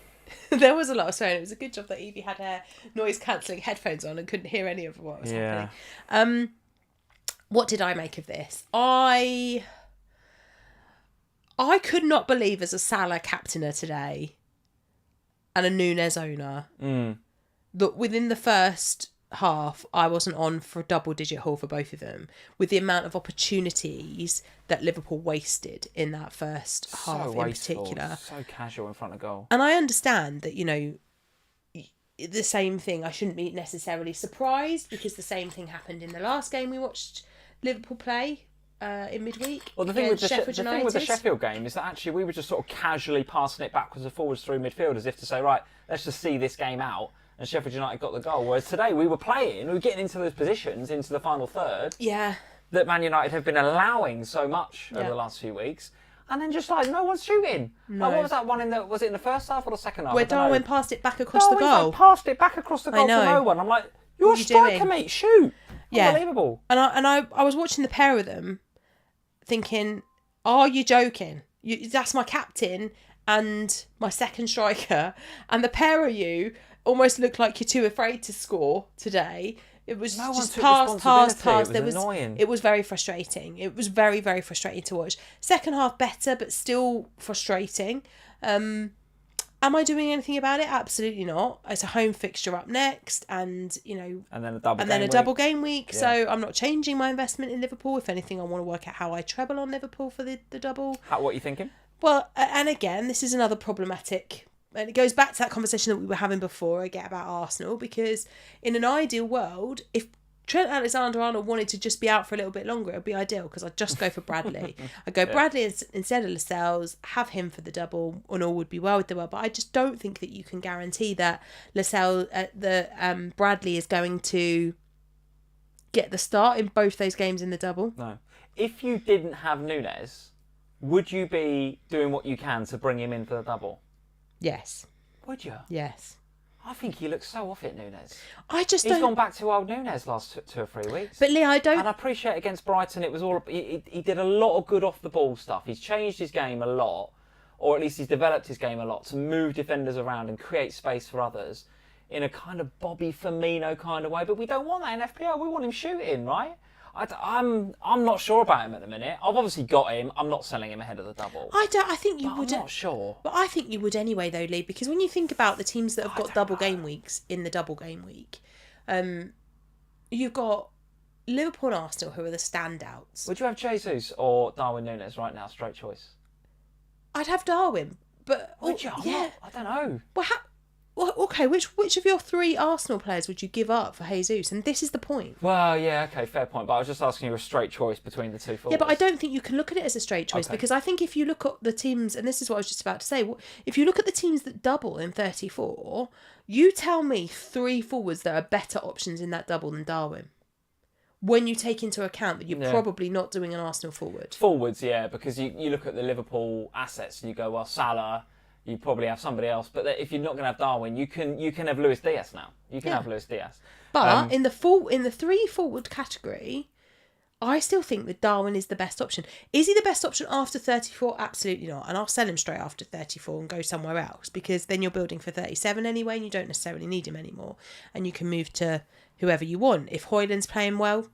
There was a lot of swearing. It was a good job that Evie had her noise-cancelling headphones on and couldn't hear any of what was happening. What did I make of this? I could not believe as a Salah captainer today and a Nunes owner that within the first half I wasn't on for a double-digit haul for both of them, with the amount of opportunities that Liverpool wasted in that first half in particular. So casual in front of goal. And I understand that, the same thing, I shouldn't be necessarily surprised because the same thing happened in the last game we watched Liverpool play in midweek. Well, the thing with the Sheffield game is that actually we were just sort of casually passing it backwards and forwards through midfield as if to say, right, let's just see this game out. And Sheffield United got the goal. Whereas today we were getting into those positions, into the final third. Yeah. That Man United have been allowing so much over the last few weeks. And then just no one's shooting. No. Like, what was that one was it in the first half or the second half? Where Darwin passed it back across the goal. Passed it back across the goal for no one. I'm like, you're a striker, mate, shoot. Yeah. Unbelievable. And I was watching the pair of them thinking, are you joking? That's my captain and my second striker. And the pair of you almost looked like you're too afraid to score today. It was just pass. It was annoying. It was very frustrating. It was very, very frustrating to watch. Second half better, but still frustrating. Am I doing anything about it? Absolutely not. It's a home fixture up next, and and then a double game week. Yeah. So I'm not changing my investment in Liverpool. If anything, I want to work out how I treble on Liverpool for the double. What are you thinking? Well, and again, this is another problematic. And it goes back to that conversation that we were having before, again, about Arsenal, because in an ideal world, if Trent Alexander-Arnold wanted to just be out for a little bit longer, it would be ideal because I'd just go for Bradley. I'd go Bradley instead of Lascelles, have him for the double, and all would be well with the well. But I just don't think that you can guarantee that Bradley is going to get the start in both those games in the double. No. If you didn't have Núñez, would you be doing what you can to bring him in for the double? Yes. Would you? Yes. I think he looks so off it, Núñez. He's gone back to old Núñez last 2 or 3 weeks. But Lee, I don't. And I appreciate against Brighton, it was all he did a lot of good off the ball stuff. He's changed his game a lot, or at least he's developed his game a lot to move defenders around and create space for others in a kind of Bobby Firmino kind of way. But we don't want that in FPL. We want him shooting, right? I'm not sure about him at the minute. I've obviously got him. I'm not selling him ahead of the double. I think you would. I'm not sure. But I think you would anyway, though, Lee, because when you think about the teams that have got double game weeks in the double game week, you've got Liverpool and Arsenal, who are the standouts. Would you have Jesus or Darwin Núñez right now? Straight choice. I'd have Darwin, but would you? I don't know. Well, okay, which of your 3 Arsenal players would you give up for Jesus? And this is the point. Well, yeah, okay, fair point. But I was just asking you a straight choice between the 2 forwards. Yeah, but I don't think you can look at it as a straight choice because I think if you look at the teams, and this is what I was just about to say, if you look at the teams that double in 34, you tell me 3 forwards that are better options in that double than Darwin. When you take into account that you're probably not doing an Arsenal forward. Forwards, yeah, because you look at the Liverpool assets and you go, well, Salah, you probably have somebody else, but if you're not going to have Darwin, you can have Luis Diaz now. You can have Luis Diaz. But in the 3 forward category, I still think that Darwin is the best option. Is he the best option after 34? Absolutely not. And I'll sell him straight after 34 and go somewhere else because then you're building for 37 anyway, and you don't necessarily need him anymore, and you can move to whoever you want. If Højlund's playing well,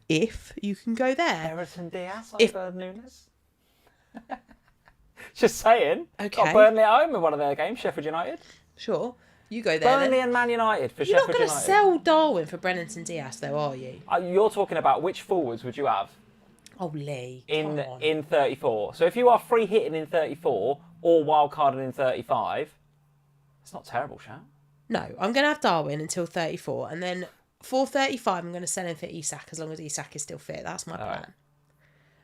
you can go there. Everton Diaz over Núñez. Just saying. Okay. Got Burnley at home in one of their games, Sheffield United. Sure. You go there. Burnley and Man United for Sheffield United. You're not going to sell Darwin for Brennan Diaz, though, are you? You're talking about which forwards would you have? Oh, Lee. In 34. So if you are free hitting in 34 or wildcarding in 35, it's not terrible, Sha. No, I'm going to have Darwin until 34, and then for 35, I'm going to sell him for Isak as long as Isak is still fit. That's my plan. Right.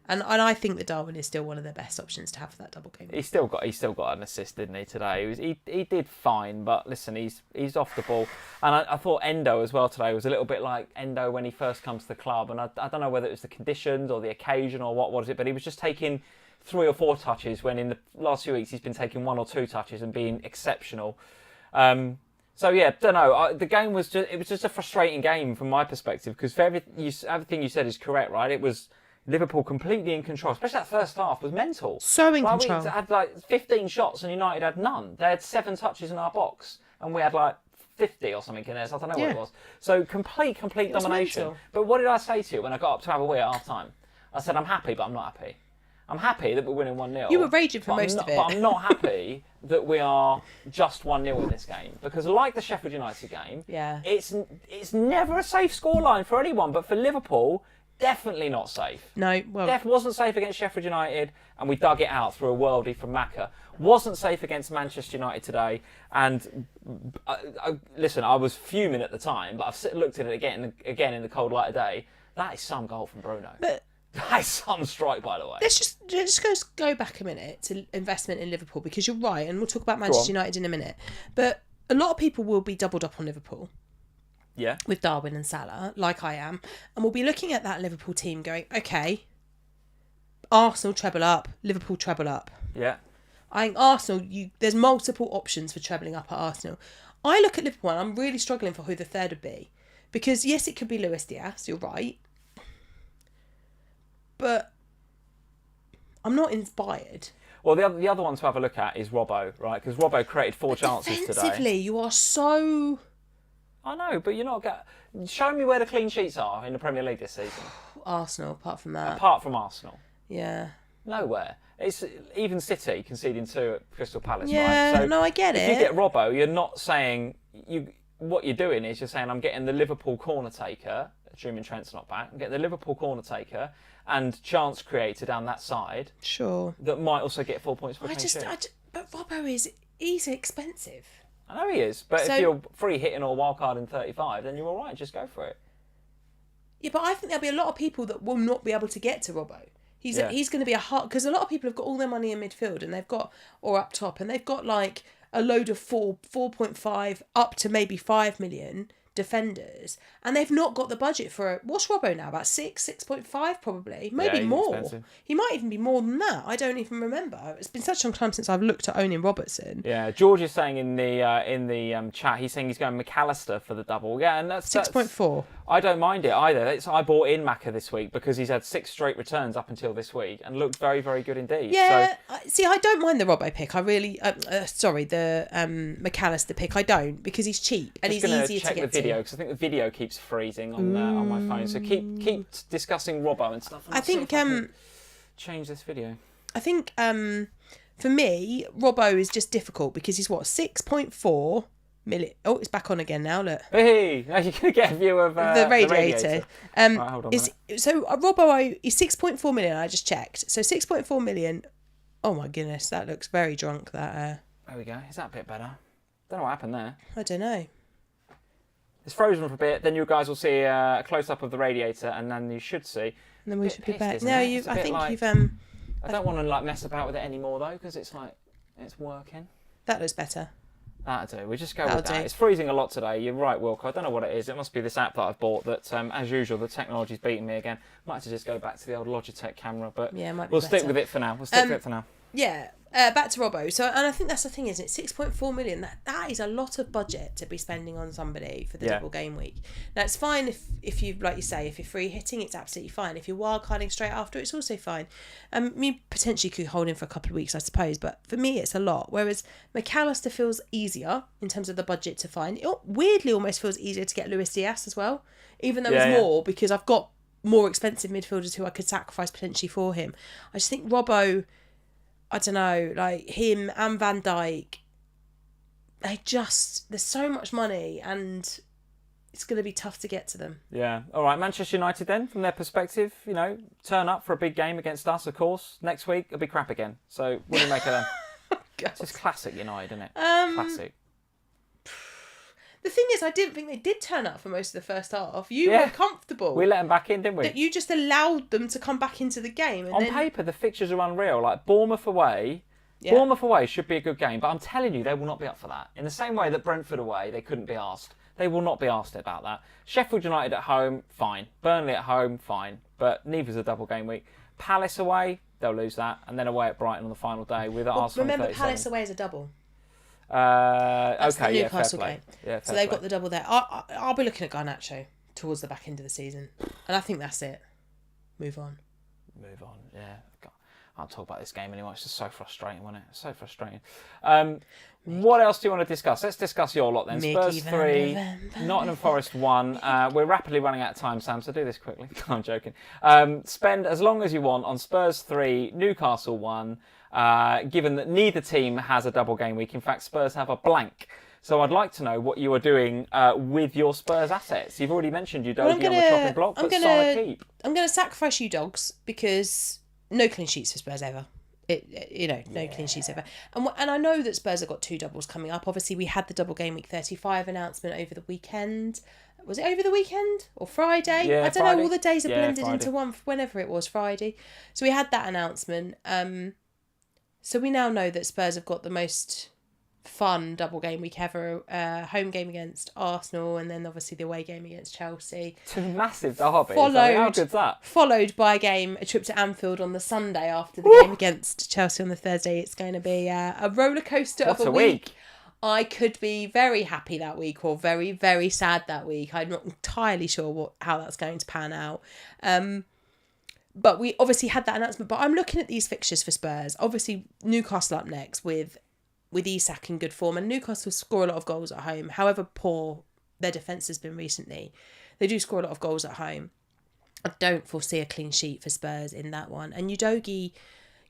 And I think that Darwin is still one of the best options to have for that double game. He's still got an assist, didn't he, today? He did fine, but listen, he's off the ball. And I thought Endo as well today was a little bit like Endo when he first comes to the club. And I don't know whether it was the conditions or the occasion or what was it, but he was just taking 3 or 4 touches when in the last few weeks he's been taking 1 or 2 touches and being exceptional. So yeah, don't know. The game was just a frustrating game from my perspective because everything you said is correct, right? It was Liverpool completely in control, especially that first half was mental. So in control. We had 15 shots and United had none. They had 7 touches in our box and we had 50 or something in there. So I don't know what it was. So complete domination. Mental. But what did I say to you when I got up to have a wee at half time? I said I'm happy, but I'm not happy. I'm happy that we're winning 1-0. You were raging for most of it. But I'm not happy that we are just 1-0 in this game. Because like the Sheffield United game, it's never a safe scoreline for anyone. But for Liverpool, definitely not safe. No, well... wasn't safe against Sheffield United, and we dug it out through a worldie from Maka. Wasn't safe against Manchester United today. And listen, I was fuming at the time, but I've looked at it again in the cold light of day. That is some goal from Bruno. But... That is some strike, by the way. Let's just go back a minute to investment in Liverpool, because you're right, and we'll talk about Manchester United in a minute. But a lot of people will be doubled up on Liverpool. Yeah. With Darwin and Salah, like I am. And we'll be looking at that Liverpool team going, okay, Arsenal treble up, Liverpool treble up. Yeah. I think Arsenal, there's multiple options for trebling up at Arsenal. I look at Liverpool and I'm really struggling for who the third would be. Because yes, it could be Luis Diaz, you're right. But I'm not inspired. Well, the other one to have a look at is Robbo, right? Because Robbo created 4 chances today. Defensively, you are so... I know, but you're not... Show me where the clean sheets are in the Premier League this season. Arsenal, apart from that. Apart from Arsenal. Yeah. Nowhere. It's even City conceding 2 at Crystal Palace, yeah, right? So no, I get it. If you get Robbo, you're not saying... What you're doing is you're saying, I'm getting the Liverpool corner taker, assuming Trent's not back, I'm getting the Liverpool corner taker and chance creator down that side. Sure. That might also get 4 points for a clean sheet. But Robbo he's expensive. I know he is, but if you're free hitting or wildcard in 35, then you're all right. Just go for it. Yeah, but I think there'll be a lot of people that will not be able to get to Robbo. He's going to be a hard... Because a lot of people have got all their money in midfield and they've got... Or up top. And they've got like a load of 4.5 up to maybe 5 million defenders. And they've not got the budget for... What's Robbo now? About 6.5 probably? Maybe more. Expensive. He might even be more than that. I don't even remember. It's been such a long time since I've looked at owning Robertson. Yeah, George is saying in the chat, he's saying he's going McAllister for the double. Yeah, and that's 6.4. I don't mind it either. I bought in Macca this week because he's had 6 straight returns up until this week and looked very, very good indeed. Yeah, see, I don't mind the Robbo pick. I really, the McAllister pick. I don't, because he's cheap and he's easier to get to. Check the video because I think the video keeps freezing on my phone. So keep discussing Robbo and stuff. I think change this video. I think for me, Robbo is just difficult because he's 6.4 million. Oh, it's back on again now. Look. Hey, now you're gonna get a view of the radiator. Right, hold on. So Robbo is 6.4 million. I just checked. So 6.4 million. Oh my goodness, that looks very drunk. That. There we go. Is that a bit better? Don't know what happened there. I don't know. It's frozen for a bit. Then you guys will see a close up of the radiator, and then you should see. And then we should be back. No, I think you've. I don't want to mess about with it anymore though, because it's working. That looks better. That'll do. We just go with that. It's freezing a lot today. You're right, Wilco. I don't know what it is. It must be this app that I've bought that, as usual, the technology's beating me again. Might have to just go back to the old Logitech camera, but we'll stick with it for now. Yeah. Back to Robbo. So, and I think that's the thing, isn't it? 6.4 million. That is a lot of budget to be spending on somebody for the double game week. Now, it's fine if you, like you say, if you're free hitting, it's absolutely fine. If you're wild carding straight after, it's also fine. You potentially could hold him for a couple of weeks, I suppose, but for me, it's a lot. Whereas McAllister feels easier in terms of the budget to find. It weirdly almost feels easier to get Luis Diaz as well, even though it's more because I've got more expensive midfielders who I could sacrifice potentially for him. I just think Robbo, I don't know, like him and Van Dijk, there's so much money and it's going to be tough to get to them. Yeah. All right, Manchester United then, from their perspective, turn up for a big game against us, of course. Next week, it'll be crap again. So what do you make of them? It's just classic United, isn't it? Classic. The thing is, I didn't think they did turn up for most of the first half. You were comfortable. We let them back in, didn't we? That you just allowed them to come back into the game. And on paper, the fixtures are unreal. Like Bournemouth away. Yeah. Bournemouth away should be a good game, but I'm telling you, they will not be up for that. In the same way that Brentford away, they couldn't be asked. They will not be asked about that. Sheffield United at home, fine. Burnley at home, fine. But neither's a double game week. Palace away, they'll lose that. And then away at Brighton on the final day with Arsenal. Remember, Palace away is a double. That's the Newcastle game. Yeah, so they've got the double there. I'll be looking at Garnacho towards the back end of the season. And I think that's it. Move on, yeah. I can't talk about this game anymore. It's just so frustrating, wasn't it? So frustrating. What else do you want to discuss? Let's discuss your lot then. Spurs 3, Nottingham Forest 1. We're rapidly running out of time, Sam, so do this quickly. I'm joking. Spend as long as you want on Spurs 3, Newcastle 1, given that neither team has a double game week. In fact, Spurs have a blank. So I'd like to know what you are doing with your Spurs assets. You've already mentioned you don't on the chopping block, but Salah keep. I'm going to sacrifice you dogs because no clean sheets for Spurs ever. No clean sheets ever. And I know that Spurs have got 2 doubles coming up. Obviously, we had the double game week 35 announcement over the weekend. Was it over the weekend or Friday? Yeah, I don't know. All the days are blended Friday. into one. Whenever it was Friday, so we had that announcement. So we now know that Spurs have got the most fun double game week ever. Home game against Arsenal, and then obviously the away game against Chelsea. It's a massive derby. How good's that? Followed by a trip to Anfield on the Sunday after the game against Chelsea on the Thursday. It's going to be a roller coaster of a week. I could be very happy that week or very, very sad that week. I'm not entirely sure how that's going to pan out. But we obviously had that announcement. But I'm looking at these fixtures for Spurs. Obviously, Newcastle up next with Isak in good form. And Newcastle score a lot of goals at home. However poor their defence has been recently, they do score a lot of goals at home. I don't foresee a clean sheet for Spurs in that one. And Udogie,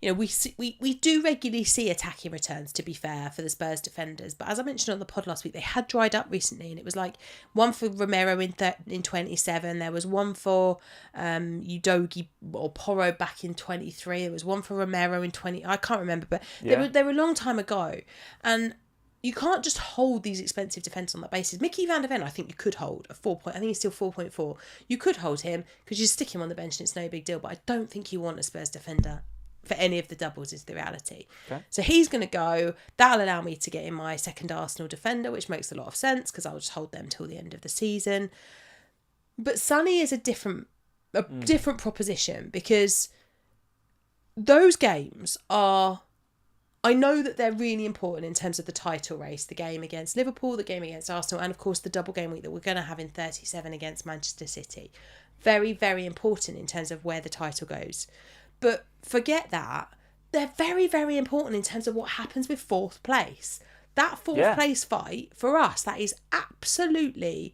we do regularly see attacking returns, to be fair, for the Spurs defenders. But as I mentioned on the pod last week, they had dried up recently, and it was like one for Romero in 27. There was one for Udogie or Porro back in 23. There was one for Romero in 20. I can't remember, but they were a long time ago. And you can't just hold these expensive defenders on that basis. Mickey van der Ven, I think you could hold a 4 point. I think he's still 4.4. You could hold him because you stick him on the bench and it's no big deal. But I don't think you want a Spurs defender for any of the doubles is the reality. Okay. So he's going to go. That'll allow me to get in my second Arsenal defender, which makes a lot of sense because I'll just hold them till the end of the season. But Sonny is a different proposition because those games are... I know that they're really important in terms of the title race, the game against Liverpool, the game against Arsenal, and of course the double game week that we're going to have in 37 against Manchester City. Very, very important in terms of where the title goes. But forget that. They're very, very important in terms of what happens with fourth place. That fourth place fight, for us, that is absolutely...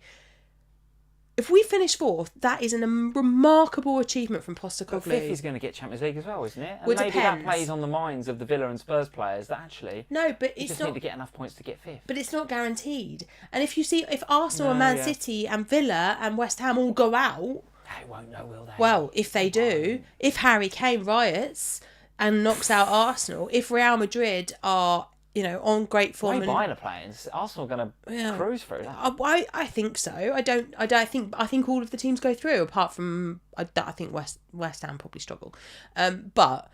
If we finish fourth, that is a remarkable achievement from Postecoglou. But fifth is going to get Champions League as well, isn't it? And Well, it maybe depends. that plays on the minds of the Villa and Spurs players that actually No, but you it's just not... need to get enough points to get fifth. But it's not guaranteed. And if you see, if Arsenal and Man City and Villa and West Ham all go out... They won't know, will they? Well, if they do, if Harry Kane riots and knocks out Arsenal, if Real Madrid are, on great form... Why buying a player? Arsenal going to cruise through that? I think so. I think all of the teams go through, apart from... I think West Ham probably struggle. But...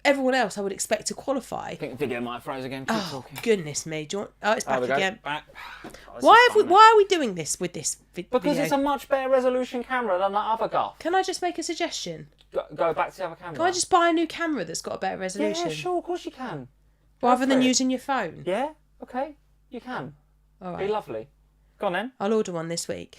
Everyone else I would expect to qualify. I think the video might froze again. Keep talking. Goodness me. Do you want... Oh, it's back again. Back. Why are we doing this with this video? Because it's a much better resolution camera than that other guy. Can I just make a suggestion? Go back to the other camera. Can I just buy a new camera that's got a better resolution? Yeah, sure, of course you can. Rather than using your phone? Yeah, okay, you can. All right. Be lovely. Go on then. I'll order one this week.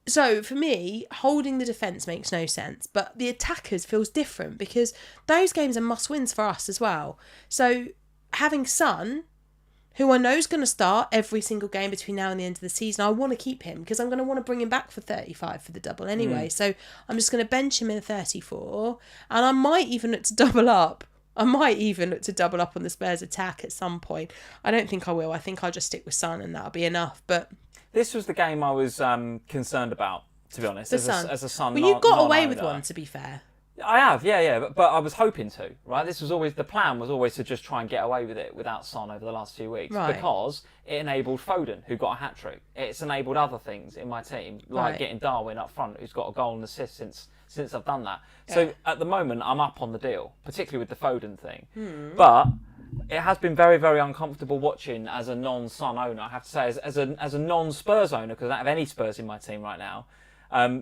So for me, holding the defence makes no sense, but the attackers feels different because those games are must-wins for us as well. So having Son, who I know is going to start every single game between now and the end of the season, I want to keep him because I'm going to want to bring him back for 35 for the double anyway. So I'm just going to bench him in 34, and I might even look to double up. on the Spurs attack at some point. I don't think I will. I think I'll just stick with Son and that'll be enough. But this was the game I was concerned about, to be honest. As a Son. Well, you got away with one, to be fair. I have, yeah. But I was hoping to, right? The plan was always to just try and get away with it without Son over the last few weeks. Right. Because it enabled Foden, who got a hat-trick. It's enabled other things in my team, like getting Darwin up front, who's got a goal and assist since I've done that. Yeah. So at the moment, I'm up on the deal, particularly with the Foden thing. But it has been very, very uncomfortable watching as a non-Son owner. I have to say, as a non-Spurs owner, because I don't have any Spurs in my team right now.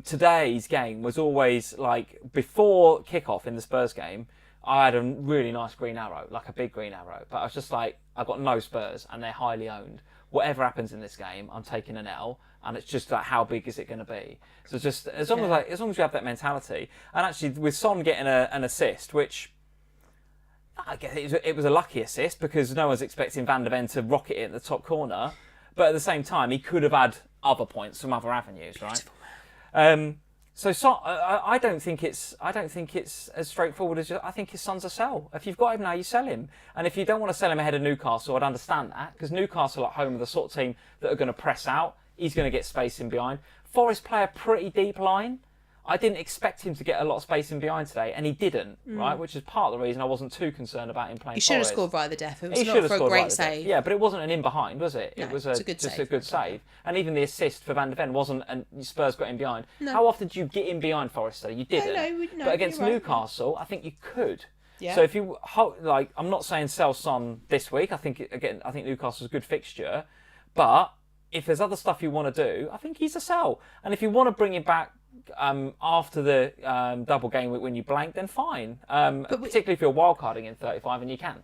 Today's game was always like, before kickoff in the Spurs game, I had a really nice green arrow, like a big green arrow. But I was just like, I've got no Spurs and they're highly owned. Whatever happens in this game, I'm taking an L, and it's just like, how big is it going to be? So just as long as you have that mentality, and actually with Son getting an assist, which I guess it was a lucky assist because no one's expecting Van der Ven to rocket it in the top corner, but at the same time he could have had other points from other avenues, right? So I don't think it's as straightforward as I think his Son's a sell. If you've got him now, you sell him. And if you don't want to sell him ahead of Newcastle, I'd understand that because Newcastle at home are the sort of team that are going to press out. He's going to get space in behind. Forest play a pretty deep line. I didn't expect him to get a lot of space in behind today, and he didn't, right? Which is part of the reason I wasn't too concerned about him playing. He should have scored by the death. It was not for a great save. Yeah, but it wasn't an in behind, was it? No, it was a good just save. a good save. And even the assist for Van der Ven wasn't, and Spurs got in behind. No. How often do you get in behind Forest though? You didn't. No, but against you're right. Newcastle, I think you could. Yeah. So if you I'm not saying sell Son this week. I think Newcastle's a good fixture, but if there's other stuff you want to do, I think he's a sell. And if you want to bring him back after the double game week when you blank, then fine. Particularly if you're wildcarding in 35, and you can.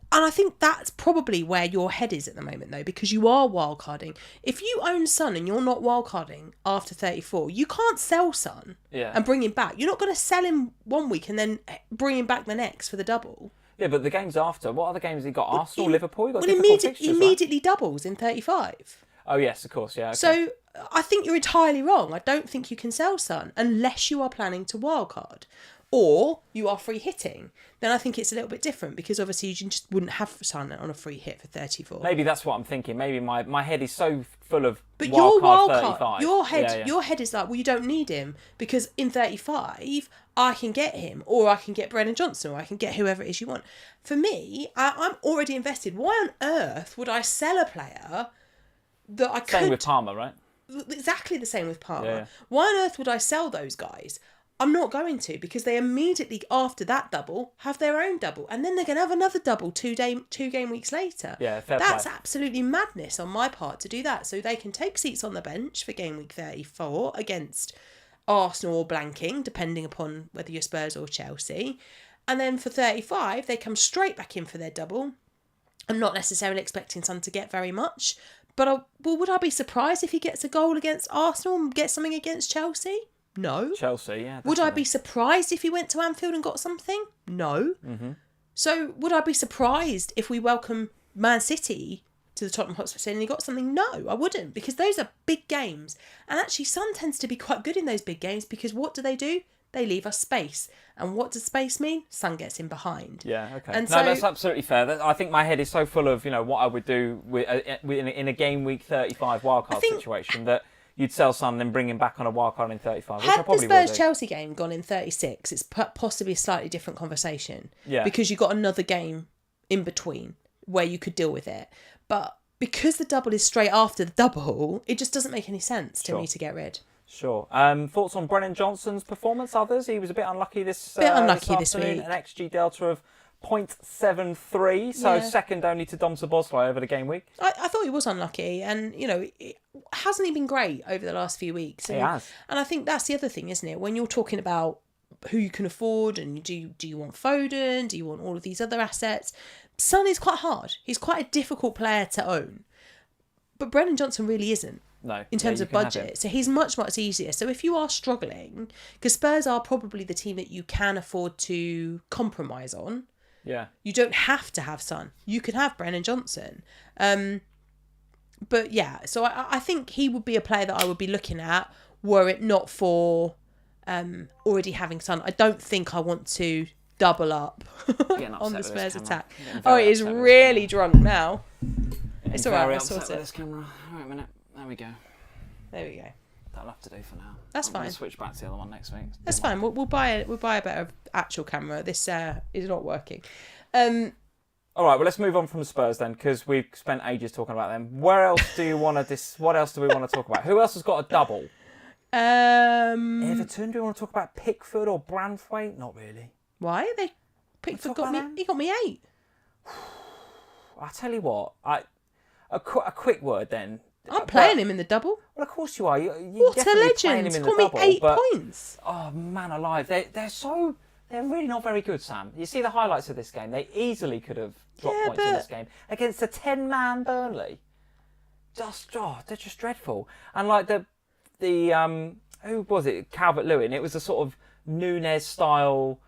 And I think that's probably where your head is at the moment, though, because you are wildcarding. If you own Son and you're not wildcarding after 34, you can't sell Son and bring him back. You're not going to sell him one week and then bring him back the next for the double. Yeah, but the games after, what other games have you got? Arsenal, Liverpool? You've got immediately doubles in 35. Oh, yes, of course, yeah. Okay. So I think you're entirely wrong. I don't think you can sell Son unless you are planning to wildcard. or you are free hitting, then I think it's a little bit different, because obviously you just wouldn't have Son on a free hit for 34. Maybe that's what I'm thinking. Maybe my head is so full of But wild your card wild 35. card, your head is like, well, you don't need him, because in 35 I can get him, or I can get Brennan Johnson, or I can get whoever it is you want. For me, I'm already invested. Why on earth would I sell a player that I could... Same with Palmer, right? Exactly the same with Palmer. Yeah. Why on earth would I sell those guys? I'm not going to, because they immediately after that double have their own double, and then they're going to have another double 2 game weeks later. Yeah, fair That's play. absolutely madness on my part to do that. So they can take seats on the bench for game week 34 against Arsenal or blanking, depending upon whether you're Spurs or Chelsea. And then for 35, they come straight back in for their double. I'm not necessarily expecting Son to get very much, but would I be surprised if he gets a goal against Arsenal and gets something against Chelsea? No. Chelsea, yeah. Would I definitely. be surprised if he went to Anfield and got something? No. Mm-hmm. So would I be surprised if we welcome Man City to the Tottenham Hotspur Stadium and he got something? No, I wouldn't, because those are big games. And actually, Son tends to be quite good in those big games, because what do? They leave us space. And what does space mean? Son gets in behind. Yeah, okay. And no, so, that's absolutely fair. I think my head is so full of, what I would do in a game week 35 wildcard situation that you'd sell Son and then bring him back on a wildcard in 35. Which I had the probably will do. Spurs-Chelsea game gone in 36, it's possibly a slightly different conversation. Yeah. Because you got another game in between where you could deal with it. But because the double is straight after the double, it just doesn't make any sense to me to get rid. Sure. Thoughts on Brennan Johnson's performance? Others? He was a bit unlucky this week. afternoon. An XG delta of 0.73, so second only to Dom Szoboszlai over the game week. I thought he was unlucky, and hasn't he been great over the last few weeks? He has. And I think that's the other thing, isn't it? When you're talking about who you can afford, and do you want Foden? Do you want all of these other assets? Son is quite hard. He's quite a difficult player to own. But Brennan Johnson really isn't. No. In terms of budget. So he's much, much easier. So if you are struggling, because Spurs are probably the team that you can afford to compromise on. Yeah. You don't have to have Son. You can have Brennan Johnson. But yeah, so I think he would be a player that I would be looking at were it not for already having Son. I don't think I want to double up on the Spurs attack. Oh, it is really drunk now. It's all right, I'll sort it. This camera. Wait a minute. There we go. There we go. That'll have to do for now. That's I'm fine. Gonna switch back to the other one next week. That's fine. We'll buy a better actual camera. This is not working. All right. Well, let's move on from the Spurs then, because we've spent ages talking about them. Where else do you want to? What else do we want to talk about? Who else has got a double? Everton. Do you want to talk about Pickford or Branthwaite? Not really. Why? Pickford got me. He got me 8. I tell you what. A quick word then. I'm playing him in the double. Well, of course you are. What a legend! He got me 8 points. Oh man, alive! They're really not very good, Sam. You see the highlights of this game. They easily could have dropped points in this game against a 10-man Burnley. They're just dreadful. And like the who was it? Calvert-Lewin. It was a sort of Nunez style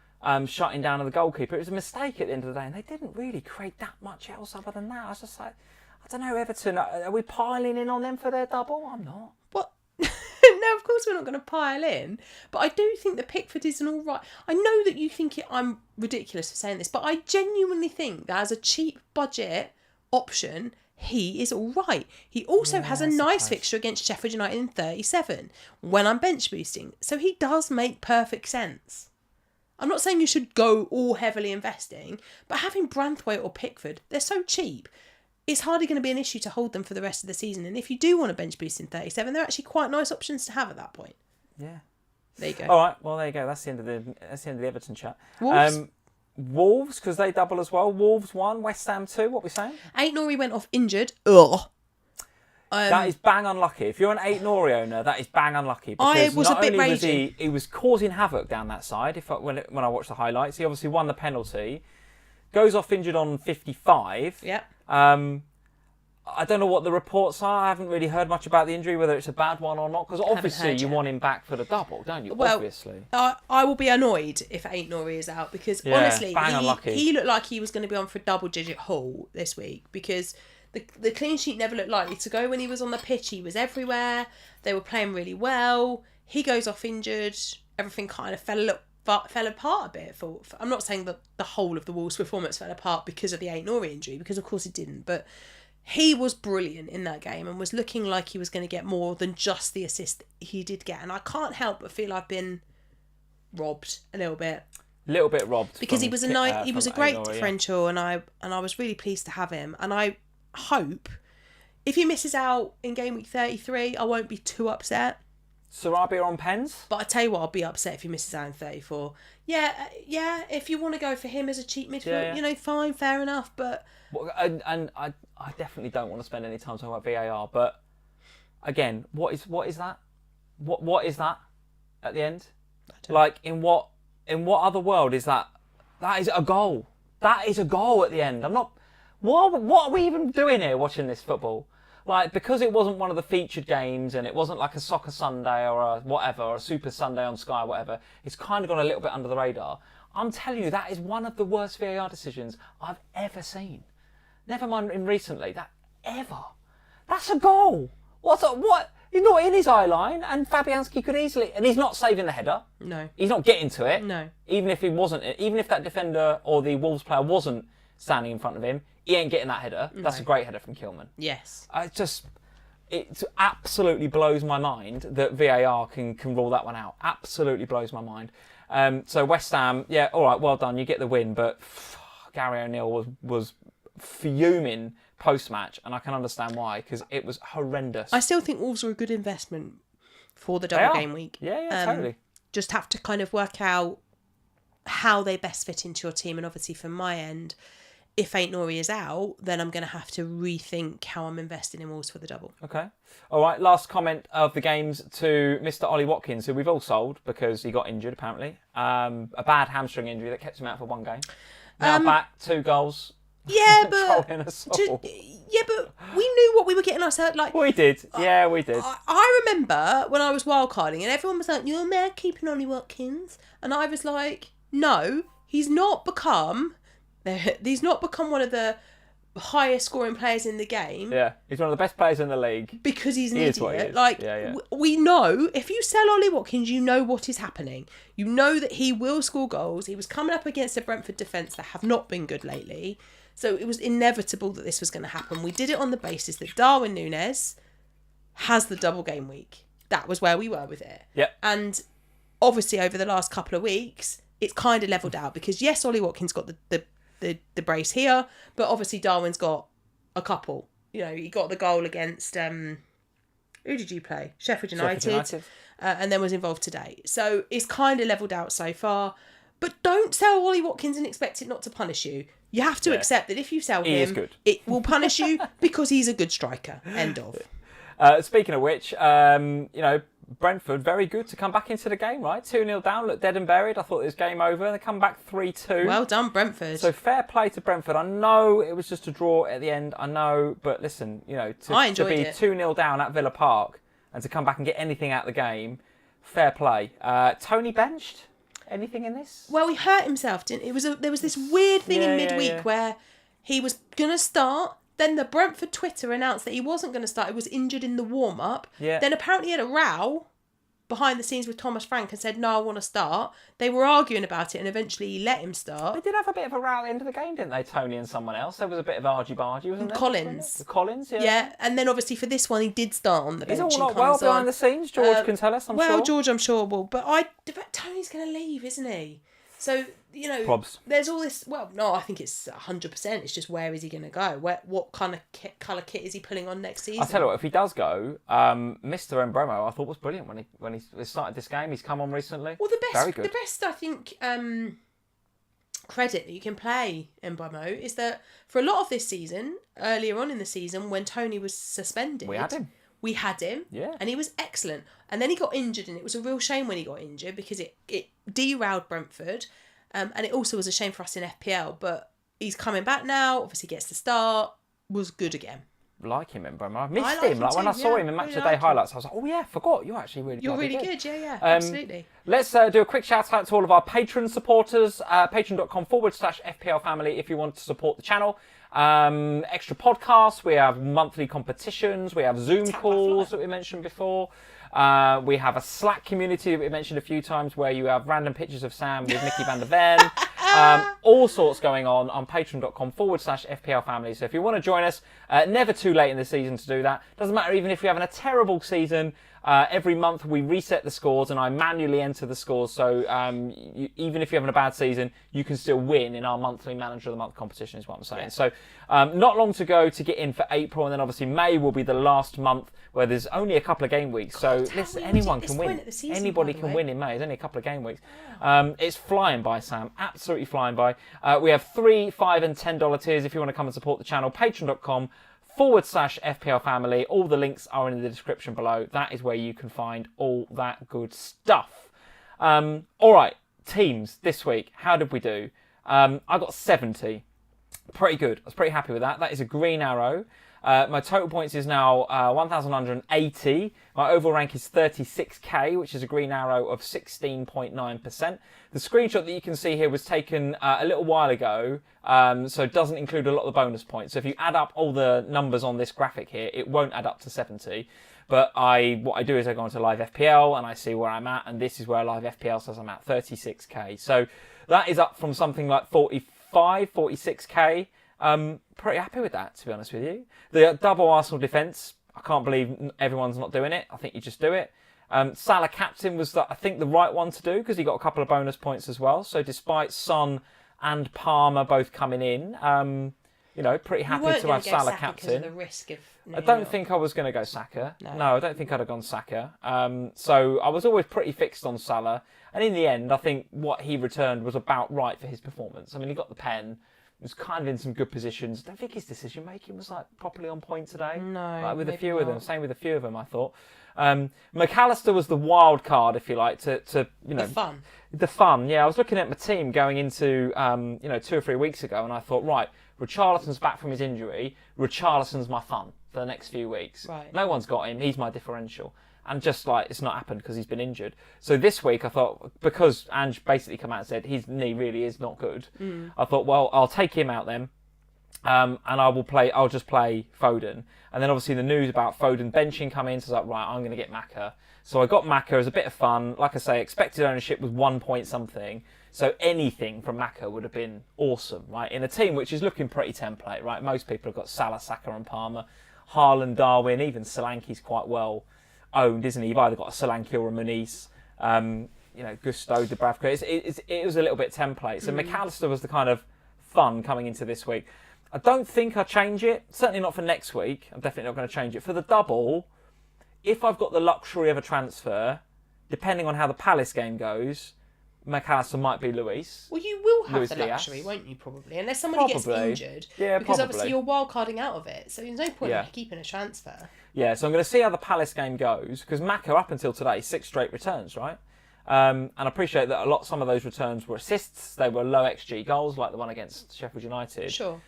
shutting down of the goalkeeper. It was a mistake at the end of the day, and they didn't really create that much else other than that. I was just like, I don't know, Everton, are we piling in on them for their double? I'm not. What? No, of course we're not going to pile in. But I do think that Pickford is an all right... I know that you think I'm ridiculous for saying this, but I genuinely think that as a cheap budget option, he is all right. He also has a nice fixture against Sheffield United in 37 when I'm bench boosting. So he does make perfect sense. I'm not saying you should go all heavily investing, but having Branthwaite or Pickford, they're so cheap. It's hardly going to be an issue to hold them for the rest of the season. And if you do want a bench boost in 37, they're actually quite nice options to have at that point. Yeah. There you go. All right. Well, there you go. That's the end of the Everton chat. Wolves? Wolves, because they double as well. Wolves 1, West Ham 2. What are we saying? Ait-Nouri went off injured. Ugh. That is bang unlucky. If you're an Ait-Nouri owner, that is bang unlucky. Because I was not a bit only was raging. he was causing havoc down that side. When I watched the highlights, he obviously won the penalty. Goes off injured on 55. Yep. I don't know what the reports are. I haven't really heard much about the injury, whether it's a bad one or not. Because obviously you want him back for the double, don't you? Well, obviously. I will be annoyed if Ait-Nouri is out, because honestly, he looked like he was going to be on for a double-digit haul this week, because the clean sheet never looked likely to go when he was on the pitch. He was everywhere. They were playing really well. He goes off injured. Everything kind of fell fell apart a bit. I'm not saying that the whole of the Wolves' performance fell apart because of the Ait-Nouri injury, because of course it didn't, but he was brilliant in that game and was looking like he was going to get more than just the assist he did get. And I can't help but feel I've been robbed a little bit. Robbed because he was a great Ait-Nouri, differential, and I was really pleased to have him. And I hope if he misses out in game week 33, I won't be too upset. Sarabia on pens? But I tell you what, I'll be upset if he misses out in 34. Yeah. If you want to go for him as a cheap midfield, fine, fair enough. But and I definitely don't want to spend any time talking about VAR. But again, what is that? What is that at the end? Like in what other world is that? That is a goal. That is a goal at the end. I'm not. What are we even doing here watching this football? Like, because it wasn't one of the featured games and it wasn't like a Soccer Sunday or a whatever, or a Super Sunday on Sky or whatever, it's kind of gone a little bit under the radar. I'm telling you, that is one of the worst VAR decisions I've ever seen. Never mind in recently. That's a goal. What? He's not in his eye line, and Fabianski could easily, and he's not saving the header. No. He's not getting to it. No. Even if that defender or the Wolves player wasn't standing in front of him, he ain't getting that header. No. That's a great header from Kilman. Yes. It absolutely blows my mind that VAR can rule that one out. Absolutely blows my mind. So West Ham, yeah, all right, well done, you get the win, but Gary O'Neill was fuming post-match, and I can understand why, because it was horrendous. I still think Wolves are a good investment for the double game week. Yeah, totally. Just have to kind of work out how they best fit into your team, and obviously from my end, if Ait-Nouri is out, then I'm going to have to rethink how I'm investing in Wolves for the double. Okay. All right, last comment of the games to Mr. Ollie Watkins, who we've all sold because he got injured, apparently. A bad hamstring injury that kept him out for one game. Now back, 2 goals. Yeah, but we knew what we were getting ourselves like. We did. Yeah, we did. I remember when I was wildcarding and everyone was like, "You're mad keeping Ollie Watkins," and I was like, "No, he's not become one of the highest scoring players in the game." Yeah, he's one of the best players in the league because he's an idiot. Is what he is. Like, yeah. We know if you sell Ollie Watkins, you know what is happening. You know that he will score goals. He was coming up against a Brentford defence that have not been good lately. So it was inevitable that this was going to happen. We did it on the basis that Darwin Núñez has the double game week. That was where we were with it. Yep. And obviously over the last couple of weeks, it's kind of levelled out because yes, Ollie Watkins got the brace here, but obviously Darwin's got a couple. You know, he got the goal against who did you play? Sheffield United. And then was involved today. So it's kind of levelled out so far. But don't sell Ollie Watkins and expect it not to punish you. You have to accept that if you sell him, it will punish you because he's a good striker. End of. Speaking of which, Brentford, very good to come back into the game, right? 2-0 down, looked dead and buried. I thought it was game over. They come back 3-2. Well done, Brentford. So fair play to Brentford. I know it was just a draw at the end. I know, but listen, to be 2-0 down at Villa Park and to come back and get anything out of the game, fair play. Tony benched. Anything in this? Well, he hurt himself, didn't he? There was this weird thing in midweek where he was going to start. Then the Brentford Twitter announced that he wasn't going to start. He was injured in the warm-up. Yeah. Then apparently he had a row behind the scenes with Thomas Frank and said, "No, I want to start." They were arguing about it and eventually he let him start. They did have a bit of a row at the end of the game, didn't they, Tony and someone else? There was a bit of argy-bargy, wasn't there? Collins. Collins, yeah. Yeah, and then obviously for this one he did start on the bench. He's all not well behind the scenes, George can tell us, I'm sure. Well, George, I'm sure will. But Tony's going to leave, isn't he? So, Probs. There's all this. Well, no, I think it's 100%. It's just where is he going to go? What kind of colour kit is he putting on next season? I'll tell you what, if he does go, Mr. Mbromo, I thought was brilliant when he started this game. He's come on recently. Well, the best I think credit that you can play Mbromo is that for a lot of this season, earlier on in the season when Tony was suspended, we had him, yeah, and he was excellent. And then he got injured, and it was a real shame when he got injured because it derailed Brentford, and it also was a shame for us in FPL. But he's coming back now. Obviously, gets the start. Was good again. Like him, Mbromo. I missed him. Like when I saw him in Match of the Day highlights, I was like, oh yeah, forgot. You're actually really good. You're really good. Yeah, absolutely. Let's do a quick shout out to all of our Patreon supporters. Patreon.com/FPLFamily if you want to support the channel. Extra podcasts, we have monthly competitions, we have Zoom calls that we mentioned before. We have a Slack community that we mentioned a few times where you have random pictures of Sam with Mickey van der Ven. All sorts going on patreon.com/FPL Family. So if you want to join us, never too late in the season to do that. Doesn't matter even if you're having a terrible season. Every month we reset the scores and I manually enter the scores. So even if you're having a bad season, you can still win in our monthly Manager of the Month competition is what I'm saying. Yeah. So not long to go to get in for April. And then obviously May will be the last month where there's only a couple of game weeks. So listen, anyone can win. Anybody can win in May. There's only a couple of game weeks. It's flying by, Sam. Absolutely flying by. We have $3, $5 and $10 tiers if you want to come and support the channel. Patreon.com/FPL Family. All the links are in the description below. That is where you can find all that good stuff. All right, teams this week. How did we do? I got 70. Pretty good. I was pretty happy with that. That is a green arrow. My total points is now 1,180. My overall rank is 36k, which is a green arrow of 16.9%. The screenshot that you can see here was taken a little while ago, so it doesn't include a lot of the bonus points. So if you add up all the numbers on this graphic here, it won't add up to 70. But what I do is I go onto Live FPL and I see where I'm at, and this is where Live FPL says I'm at, 36k. So that is up from something like 45, 46k. Pretty happy with that, to be honest with you. The double Arsenal defence, I can't believe everyone's not doing it. I think you just do it. Salah captain was, I think, the right one to do because he got a couple of bonus points as well. So despite Son and Palmer both coming in, pretty happy to have Salah captain. The risk of I don't think I was going to go Saka. No, I don't think I'd have gone Saka. So I was always pretty fixed on Salah. And in the end, I think what he returned was about right for his performance. I mean, he got the pen. He was kind of in some good positions. I don't think his decision making was properly on point today. No, with a few of them. Same with a few of them, I thought. McAllister was the wild card, if you like, to the fun. The fun, yeah. I was looking at my team going into 2 or 3 weeks ago, and I thought, right, Richarlison's back from his injury. Richarlison's my fun for the next few weeks. Right. No one's got him. He's my differential. And just it's not happened because he's been injured. So this week I thought, because Ange basically came out and said his knee really is not good, I thought, well, I'll take him out then. And I'll just play Foden. And then obviously the news about Foden benching come in, so I was like, right, I'm going to get Maka. So I got Maka as a bit of fun. Like I say, expected ownership was 1 point something. So anything from Maka would have been awesome, right? In a team which is looking pretty template, right? Most people have got Salah, Saka and Palmer. Haaland, Darwin, even Solanke's quite well owned, isn't he? You've either got a Solanke or a Muniz. Gusto, Dubravka. It was a little bit template. So McAllister was the kind of fun coming into this week. I don't think I'll change it. Certainly not for next week. I'm definitely not going to change it. For the double, if I've got the luxury of a transfer, depending on how the Palace game goes, McAllister might be Luis. Well, you will have Luis the Diaz. luxury, won't you, probably? Unless somebody gets injured. Yeah, because probably. obviously you're wildcarding out of it. So there's no point in keeping a transfer. Yeah, so I'm going to see how the Palace game goes, because Maka, up until today, 6 straight returns, right? And I appreciate that some of those returns were assists. They were low XG goals, like the one against Sheffield United. Sure.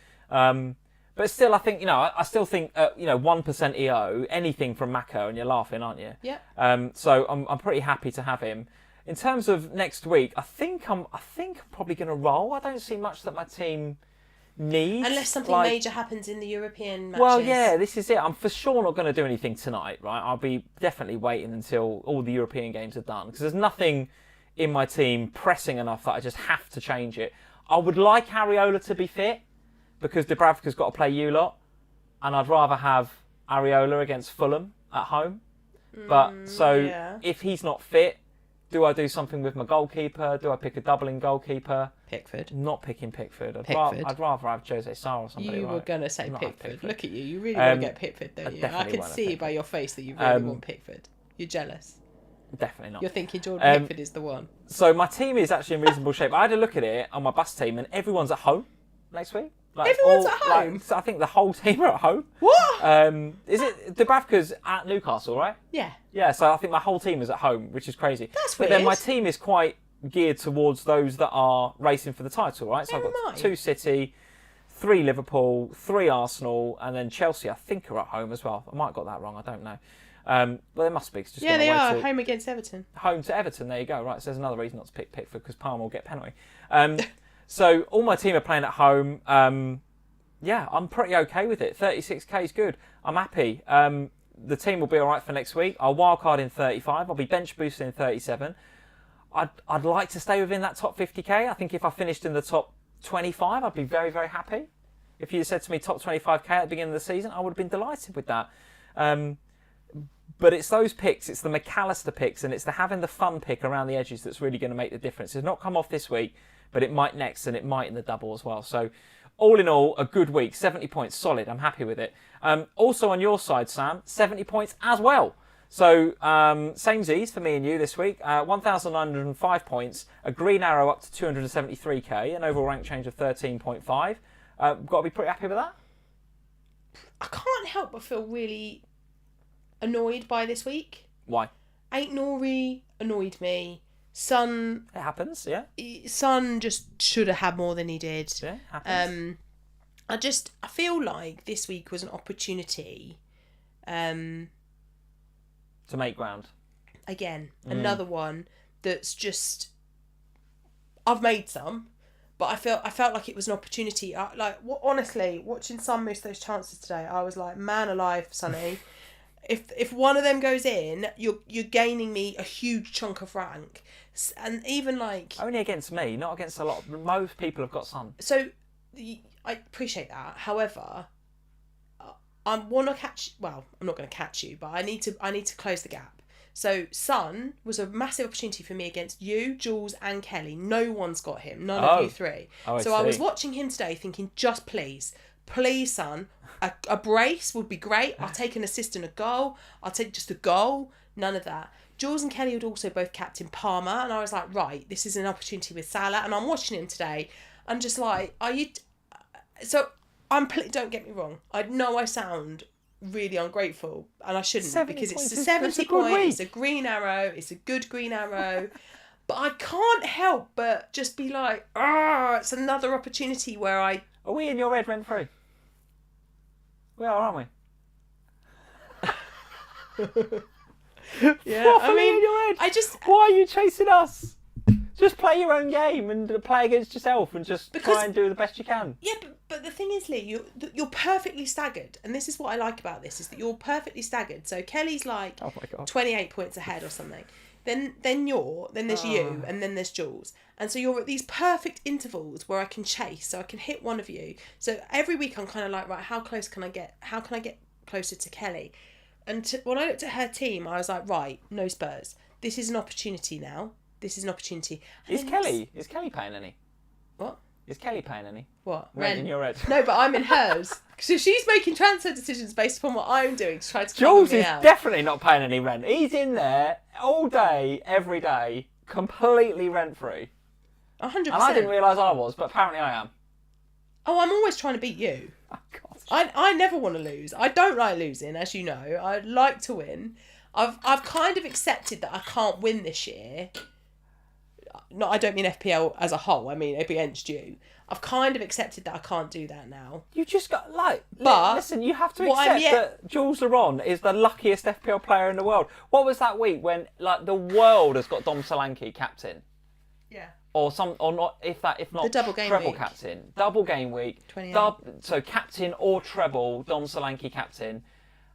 But still, I think, I still think, 1% EO, anything from Maka, and you're laughing, aren't you? Yeah. So I'm pretty happy to have him. In terms of next week, I think I'm probably going to roll. I don't see much that my team needs. Unless something major happens in the European matches. Well, yeah, this is it. I'm for sure not going to do anything tonight, right? I'll be definitely waiting until all the European games are done, because there's nothing in my team pressing enough that I just have to change it. I would like Areola to be fit, because Dubravka's got to play you lot, and I'd rather have Areola against Fulham at home. But if he's not fit, do I do something with my goalkeeper? Do I pick a doubling goalkeeper? Pickford. Not picking Pickford. I'd rather have Jose Sarr or somebody. You were going to say Pickford. Pickford. Look at you. You really want to get Pickford, don't you? I can see by your face that you really want Pickford. You're jealous. Definitely not. You're thinking Jordan Pickford is the one. So my team is actually in reasonable shape. I had a look at it on my bus team, and everyone's at home next week. Everyone's at home? So I think the whole team are at home. What? Is it Dubravka's at Newcastle, right? Yeah. Yeah, so I think my whole team is at home, which is crazy. That's weird. But then my team is quite geared towards those that are racing for the title, right? So I've got 2 City, 3 Liverpool, 3 Arsenal, and then Chelsea, I think, are at home as well. I might have got that wrong, I don't know. But there must be. It's just they are. Home against Everton. Home to Everton, there you go. Right, so there's another reason not to pick Pickford, because Palmer will get penalty. So all my team are playing at home. Yeah, I'm pretty okay with it. 36k is good. I'm happy. the team will be all right for next week. I'll wildcard in 35. I'll be bench boosted in 37. I'd like to stay within that top 50k. I think if I finished in the top 25, I'd be very, very happy. If you said to me top 25k at the beginning of the season, I would have been delighted with that. But it's those picks, it's the McAllister picks, and it's the having the fun pick around the edges that's really going to make the difference. It's not come off this week, but it might next, and it might in the double as well. So all in all, a good week. 70 points, solid. I'm happy with it. Also on your side, Sam, 70 points as well. So samesies for me and you this week. 1,905 points, a green arrow up to 273k, an overall rank change of 13.5. Got to be pretty happy with that. I can't help but feel really annoyed by this week. Why? Ait-Nouri annoyed me. Son. It happens, yeah. Son just should have had more than he did. Yeah, happens. I feel like this week was an opportunity. To make ground. Again, another one that's just. I've made some, but I felt like it was an opportunity. Honestly, watching Son miss those chances today, I was like, man alive, Sonny. If one of them goes in, you're gaining me a huge chunk of rank, and even like only against me, not against a lot. Most people have got Son. So I appreciate that. However, I want to catch. Well, I'm not going to catch you, but I need to close the gap. So Son was a massive opportunity for me against you, Jules, and Kelly. No one's got him. None of you three. So I was watching him today, thinking, just please, Son. A brace would be great. I'll take an assist and a goal. I'll take just a goal. None of that. Jules and Kelly would also both captain Palmer, and I was like, right, this is an opportunity with Salah. And I'm watching him today. I'm just like, are you? So don't get me wrong. I know I sound really ungrateful, and I shouldn't, because it's a 70 point. It's a green arrow. It's a good green arrow. But I can't help but just be like, it's another opportunity where I. Are we in your red rent free? We are, aren't we? Yeah, Properly in your head. Why are you chasing us? Just play your own game and play against yourself and just try and do the best you can. Yeah, but the thing is, Lee, you're perfectly staggered, and this is what I like about this, is that you're perfectly staggered. So Kelly's like 28 points ahead or something. Then there's you, and then there's Jules. And so you're at these perfect intervals where I can chase, so I can hit one of you. So every week I'm kind of like, right, how close can I get? How can I get closer to Kelly? And when I looked at her team, I was like, right, no Spurs. This is an opportunity now. This is an opportunity. And is Kelly paying any? What? Is Kelly paying any? What? Rent in your red. No, but I'm in hers. So she's making transfer decisions based upon what I'm doing to try to Jules cover me is out. definitely not paying any rent. He's in there all day, every day, completely rent-free. 100%. And I didn't realise I was, but apparently I am. Oh, I'm always trying to beat you. Oh, God. I never want to lose. I don't like losing, as you know. I like to win. I've kind of accepted that I can't win this year. No, I don't mean FPL as a whole. I mean against you. I've kind of accepted that I can't do that now. You just got But listen. You have to accept that Jules Laron is the luckiest FPL player in the world. What was that week when the world has got Dom Solanke captain? Yeah. Or not if not the double game treble week. Captain, double game week, 28. So captain or treble, Dom Solanke captain,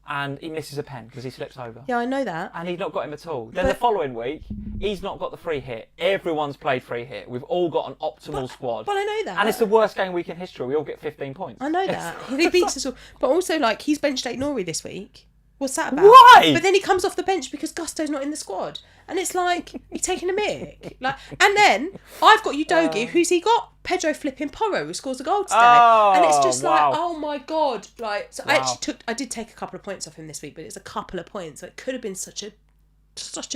and he misses a pen because he slips over. Yeah, I know that. And he's not got him at all. Then the following week, he's not got the free hit. Everyone's played free hit. We've all got an optimal squad. Well, I know that. And it's the worst game week in history. We all get 15 points. I know that. He beats us all. But also, he's benched Ait-Nouri this week. What's that about? Why? But then he comes off the bench because Gusto's not in the squad. And it's like, you're taking a mick. And then, I've got Udogi. Who's he got? Pedro flipping Porro, who scores a goal today. And it's just wow. like, oh my God. I did take a couple of points off him this week, but it's a couple of points. So it could have been such a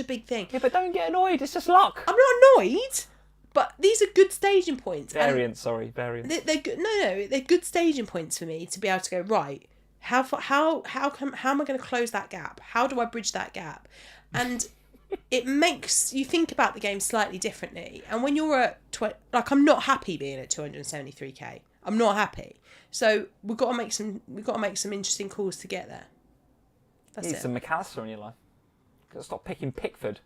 big thing. Yeah, but don't get annoyed. It's just luck. I'm not annoyed, but these are good staging points. Variance. They're good. No, they're good staging points for me to be able to go, right, how am I going to close that gap? How do I bridge that gap? And it makes you think about the game slightly differently. And when you're at I'm not happy being at 273k. I'm not happy. So we've got to make some interesting calls to get there. That's you need it. some McAllister in your life. Got to stop picking Pickford.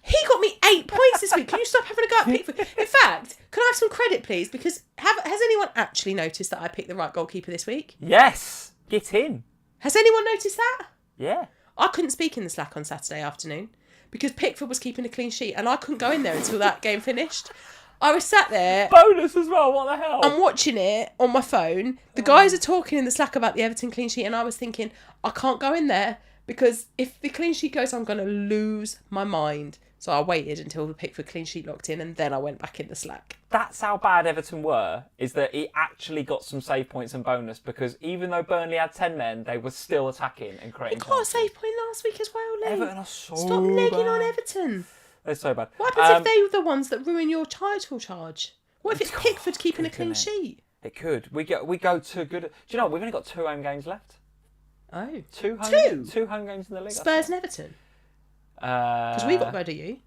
He got me 8 points this week. Can you stop having a go at Pickford? In fact, can I have some credit, please? Because has anyone actually noticed that I picked the right goalkeeper this week? Yes, get in. Has anyone noticed that? Yeah. I couldn't speak in the Slack on Saturday afternoon because Pickford was keeping a clean sheet and I couldn't go in there until that game finished. I was sat there. Bonus as well, what the hell? I'm watching it on my phone. The guys are talking in the Slack about the Everton clean sheet and I was thinking, I can't go in there because if the clean sheet goes, I'm going to lose my mind. So I waited until the Pickford clean sheet locked in and then I went back in the Slack. That's how bad Everton were, is that he actually got some save points and bonus because even though Burnley had 10 men, they were still attacking and creating They got a chances. save point last week as well, Lee. Everton are so Stop negging bad. on Everton. They're so bad. What happens if they were the ones that ruin your title charge? What if it's Pickford keeping a clean sheet? It could. We go to good... Do you know what? We've only got 2 home games left. Oh. Two home games in the league. Spurs and Everton? Because we've got to go to you.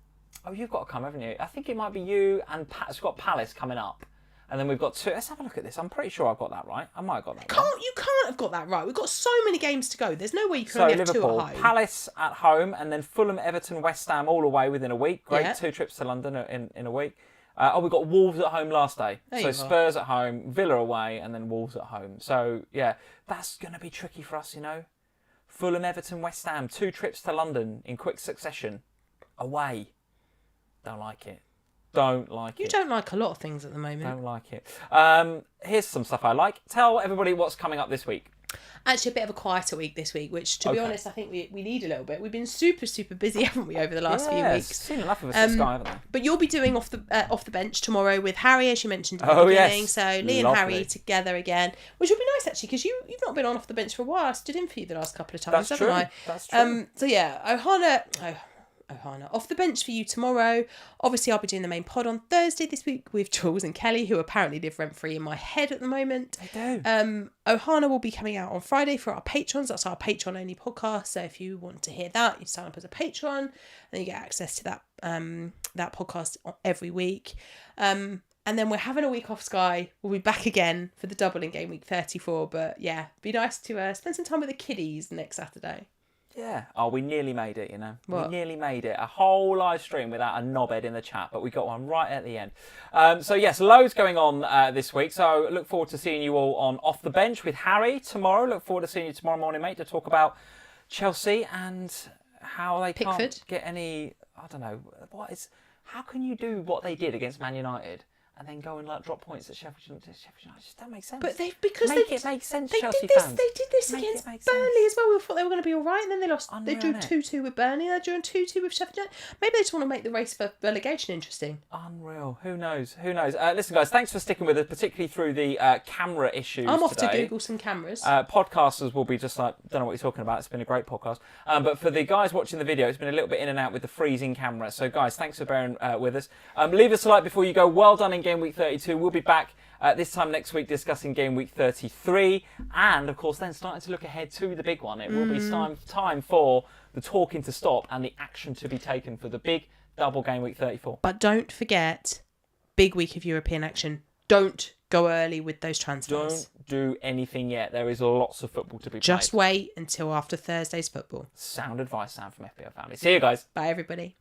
Oh, you've got to come, haven't you? I think it might be you and we've got Palace coming up. And then we've got 2... Let's have a look at this. I'm pretty sure I've got that right. I might have got that right. You can't have got that right. We've got so many games to go. There's no way you can So only have Liverpool, 2 at home. Palace at home, and then Fulham, Everton, West Ham all away within a week. Great, Yeah. 2 trips to London in a week. We've got Wolves at home last day. There So you are. Spurs at home, Villa away, and then Wolves at home. So, yeah, that's going to be tricky for us, you know. Fulham, Everton, West Ham, 2 trips to London in quick succession. Away. Don't like it. Don't like You it. don't like a lot of things at the moment. Don't like it. Here's some stuff I like. Tell everybody what's coming up this week. Actually, a bit of a quieter week this week, which, to be Okay. honest, I think we need a little bit. We've been super, super busy, haven't we, over the last few Yeah, weeks? seen enough of us at Sky, haven't they? But you'll be doing off the bench tomorrow with Harry, as you mentioned at the Oh, beginning. yes. So Lee and Lovely. Harry together again, which will be nice actually, because you've not been on off the bench for a while. I stood in for you the last couple of times, That's haven't true. I? That's true. So yeah, Ohana off the bench for you tomorrow. Obviously, I'll be doing the main pod on Thursday this week with Jules and Kelly, who apparently live rent free in my head at the moment. They do. Ohana will be coming out on Friday for our patrons. That's our Patreon only podcast. So if you want to hear that, you sign up as a patron, and you get access to that that podcast every week. And then we're having a week off Sky. We'll be back again for the double in Game Week 34. But yeah, be nice to spend some time with the kiddies next Saturday. Yeah. Oh, we nearly made it, you know. What? We nearly made it. A whole live stream without a knobhead in the chat, but we got one right at the end. So, yes, loads going on this week. So, look forward to seeing you all on Off the Bench with Harry tomorrow. Look forward to seeing you tomorrow morning, mate, to talk about Chelsea and how they can't Pickford. get any... I don't know. How can you do what they did against Man United and then go and drop points at Sheffield United? It just don't make sense. But Make it make sense, they Chelsea did this. fans. They did this Make it against make Burnley sense. as well. We thought they were going to be all right, and then they lost. They drew Unreal, innit? 2-2 with Burnley. They're doing 2-2 with Sheffield United. Maybe they just want to make the race for relegation interesting. Unreal. Who knows? Who knows? Listen, guys, thanks for sticking with us, particularly through the camera issues I'm off today. to Google some cameras. Podcasters will be just like, don't know what you're talking about. It's been a great podcast. But for the guys watching the video, it's been a little bit in and out with the freezing camera. So, guys, thanks for bearing with us. Leave us a like before you go. Well done in Game Week 32. We'll be back this time next week discussing Game Week 33. And, of course, then starting to look ahead to the big one. It will be time for the talking to stop and the action to be taken for the big double Game Week 34. But don't forget, big week of European action. Don't go early with those transfers. Don't do anything yet. There is lots of football to be played. Just wait until after Thursday's football. Sound advice, Sam from FPL Family. See you guys. Bye, everybody.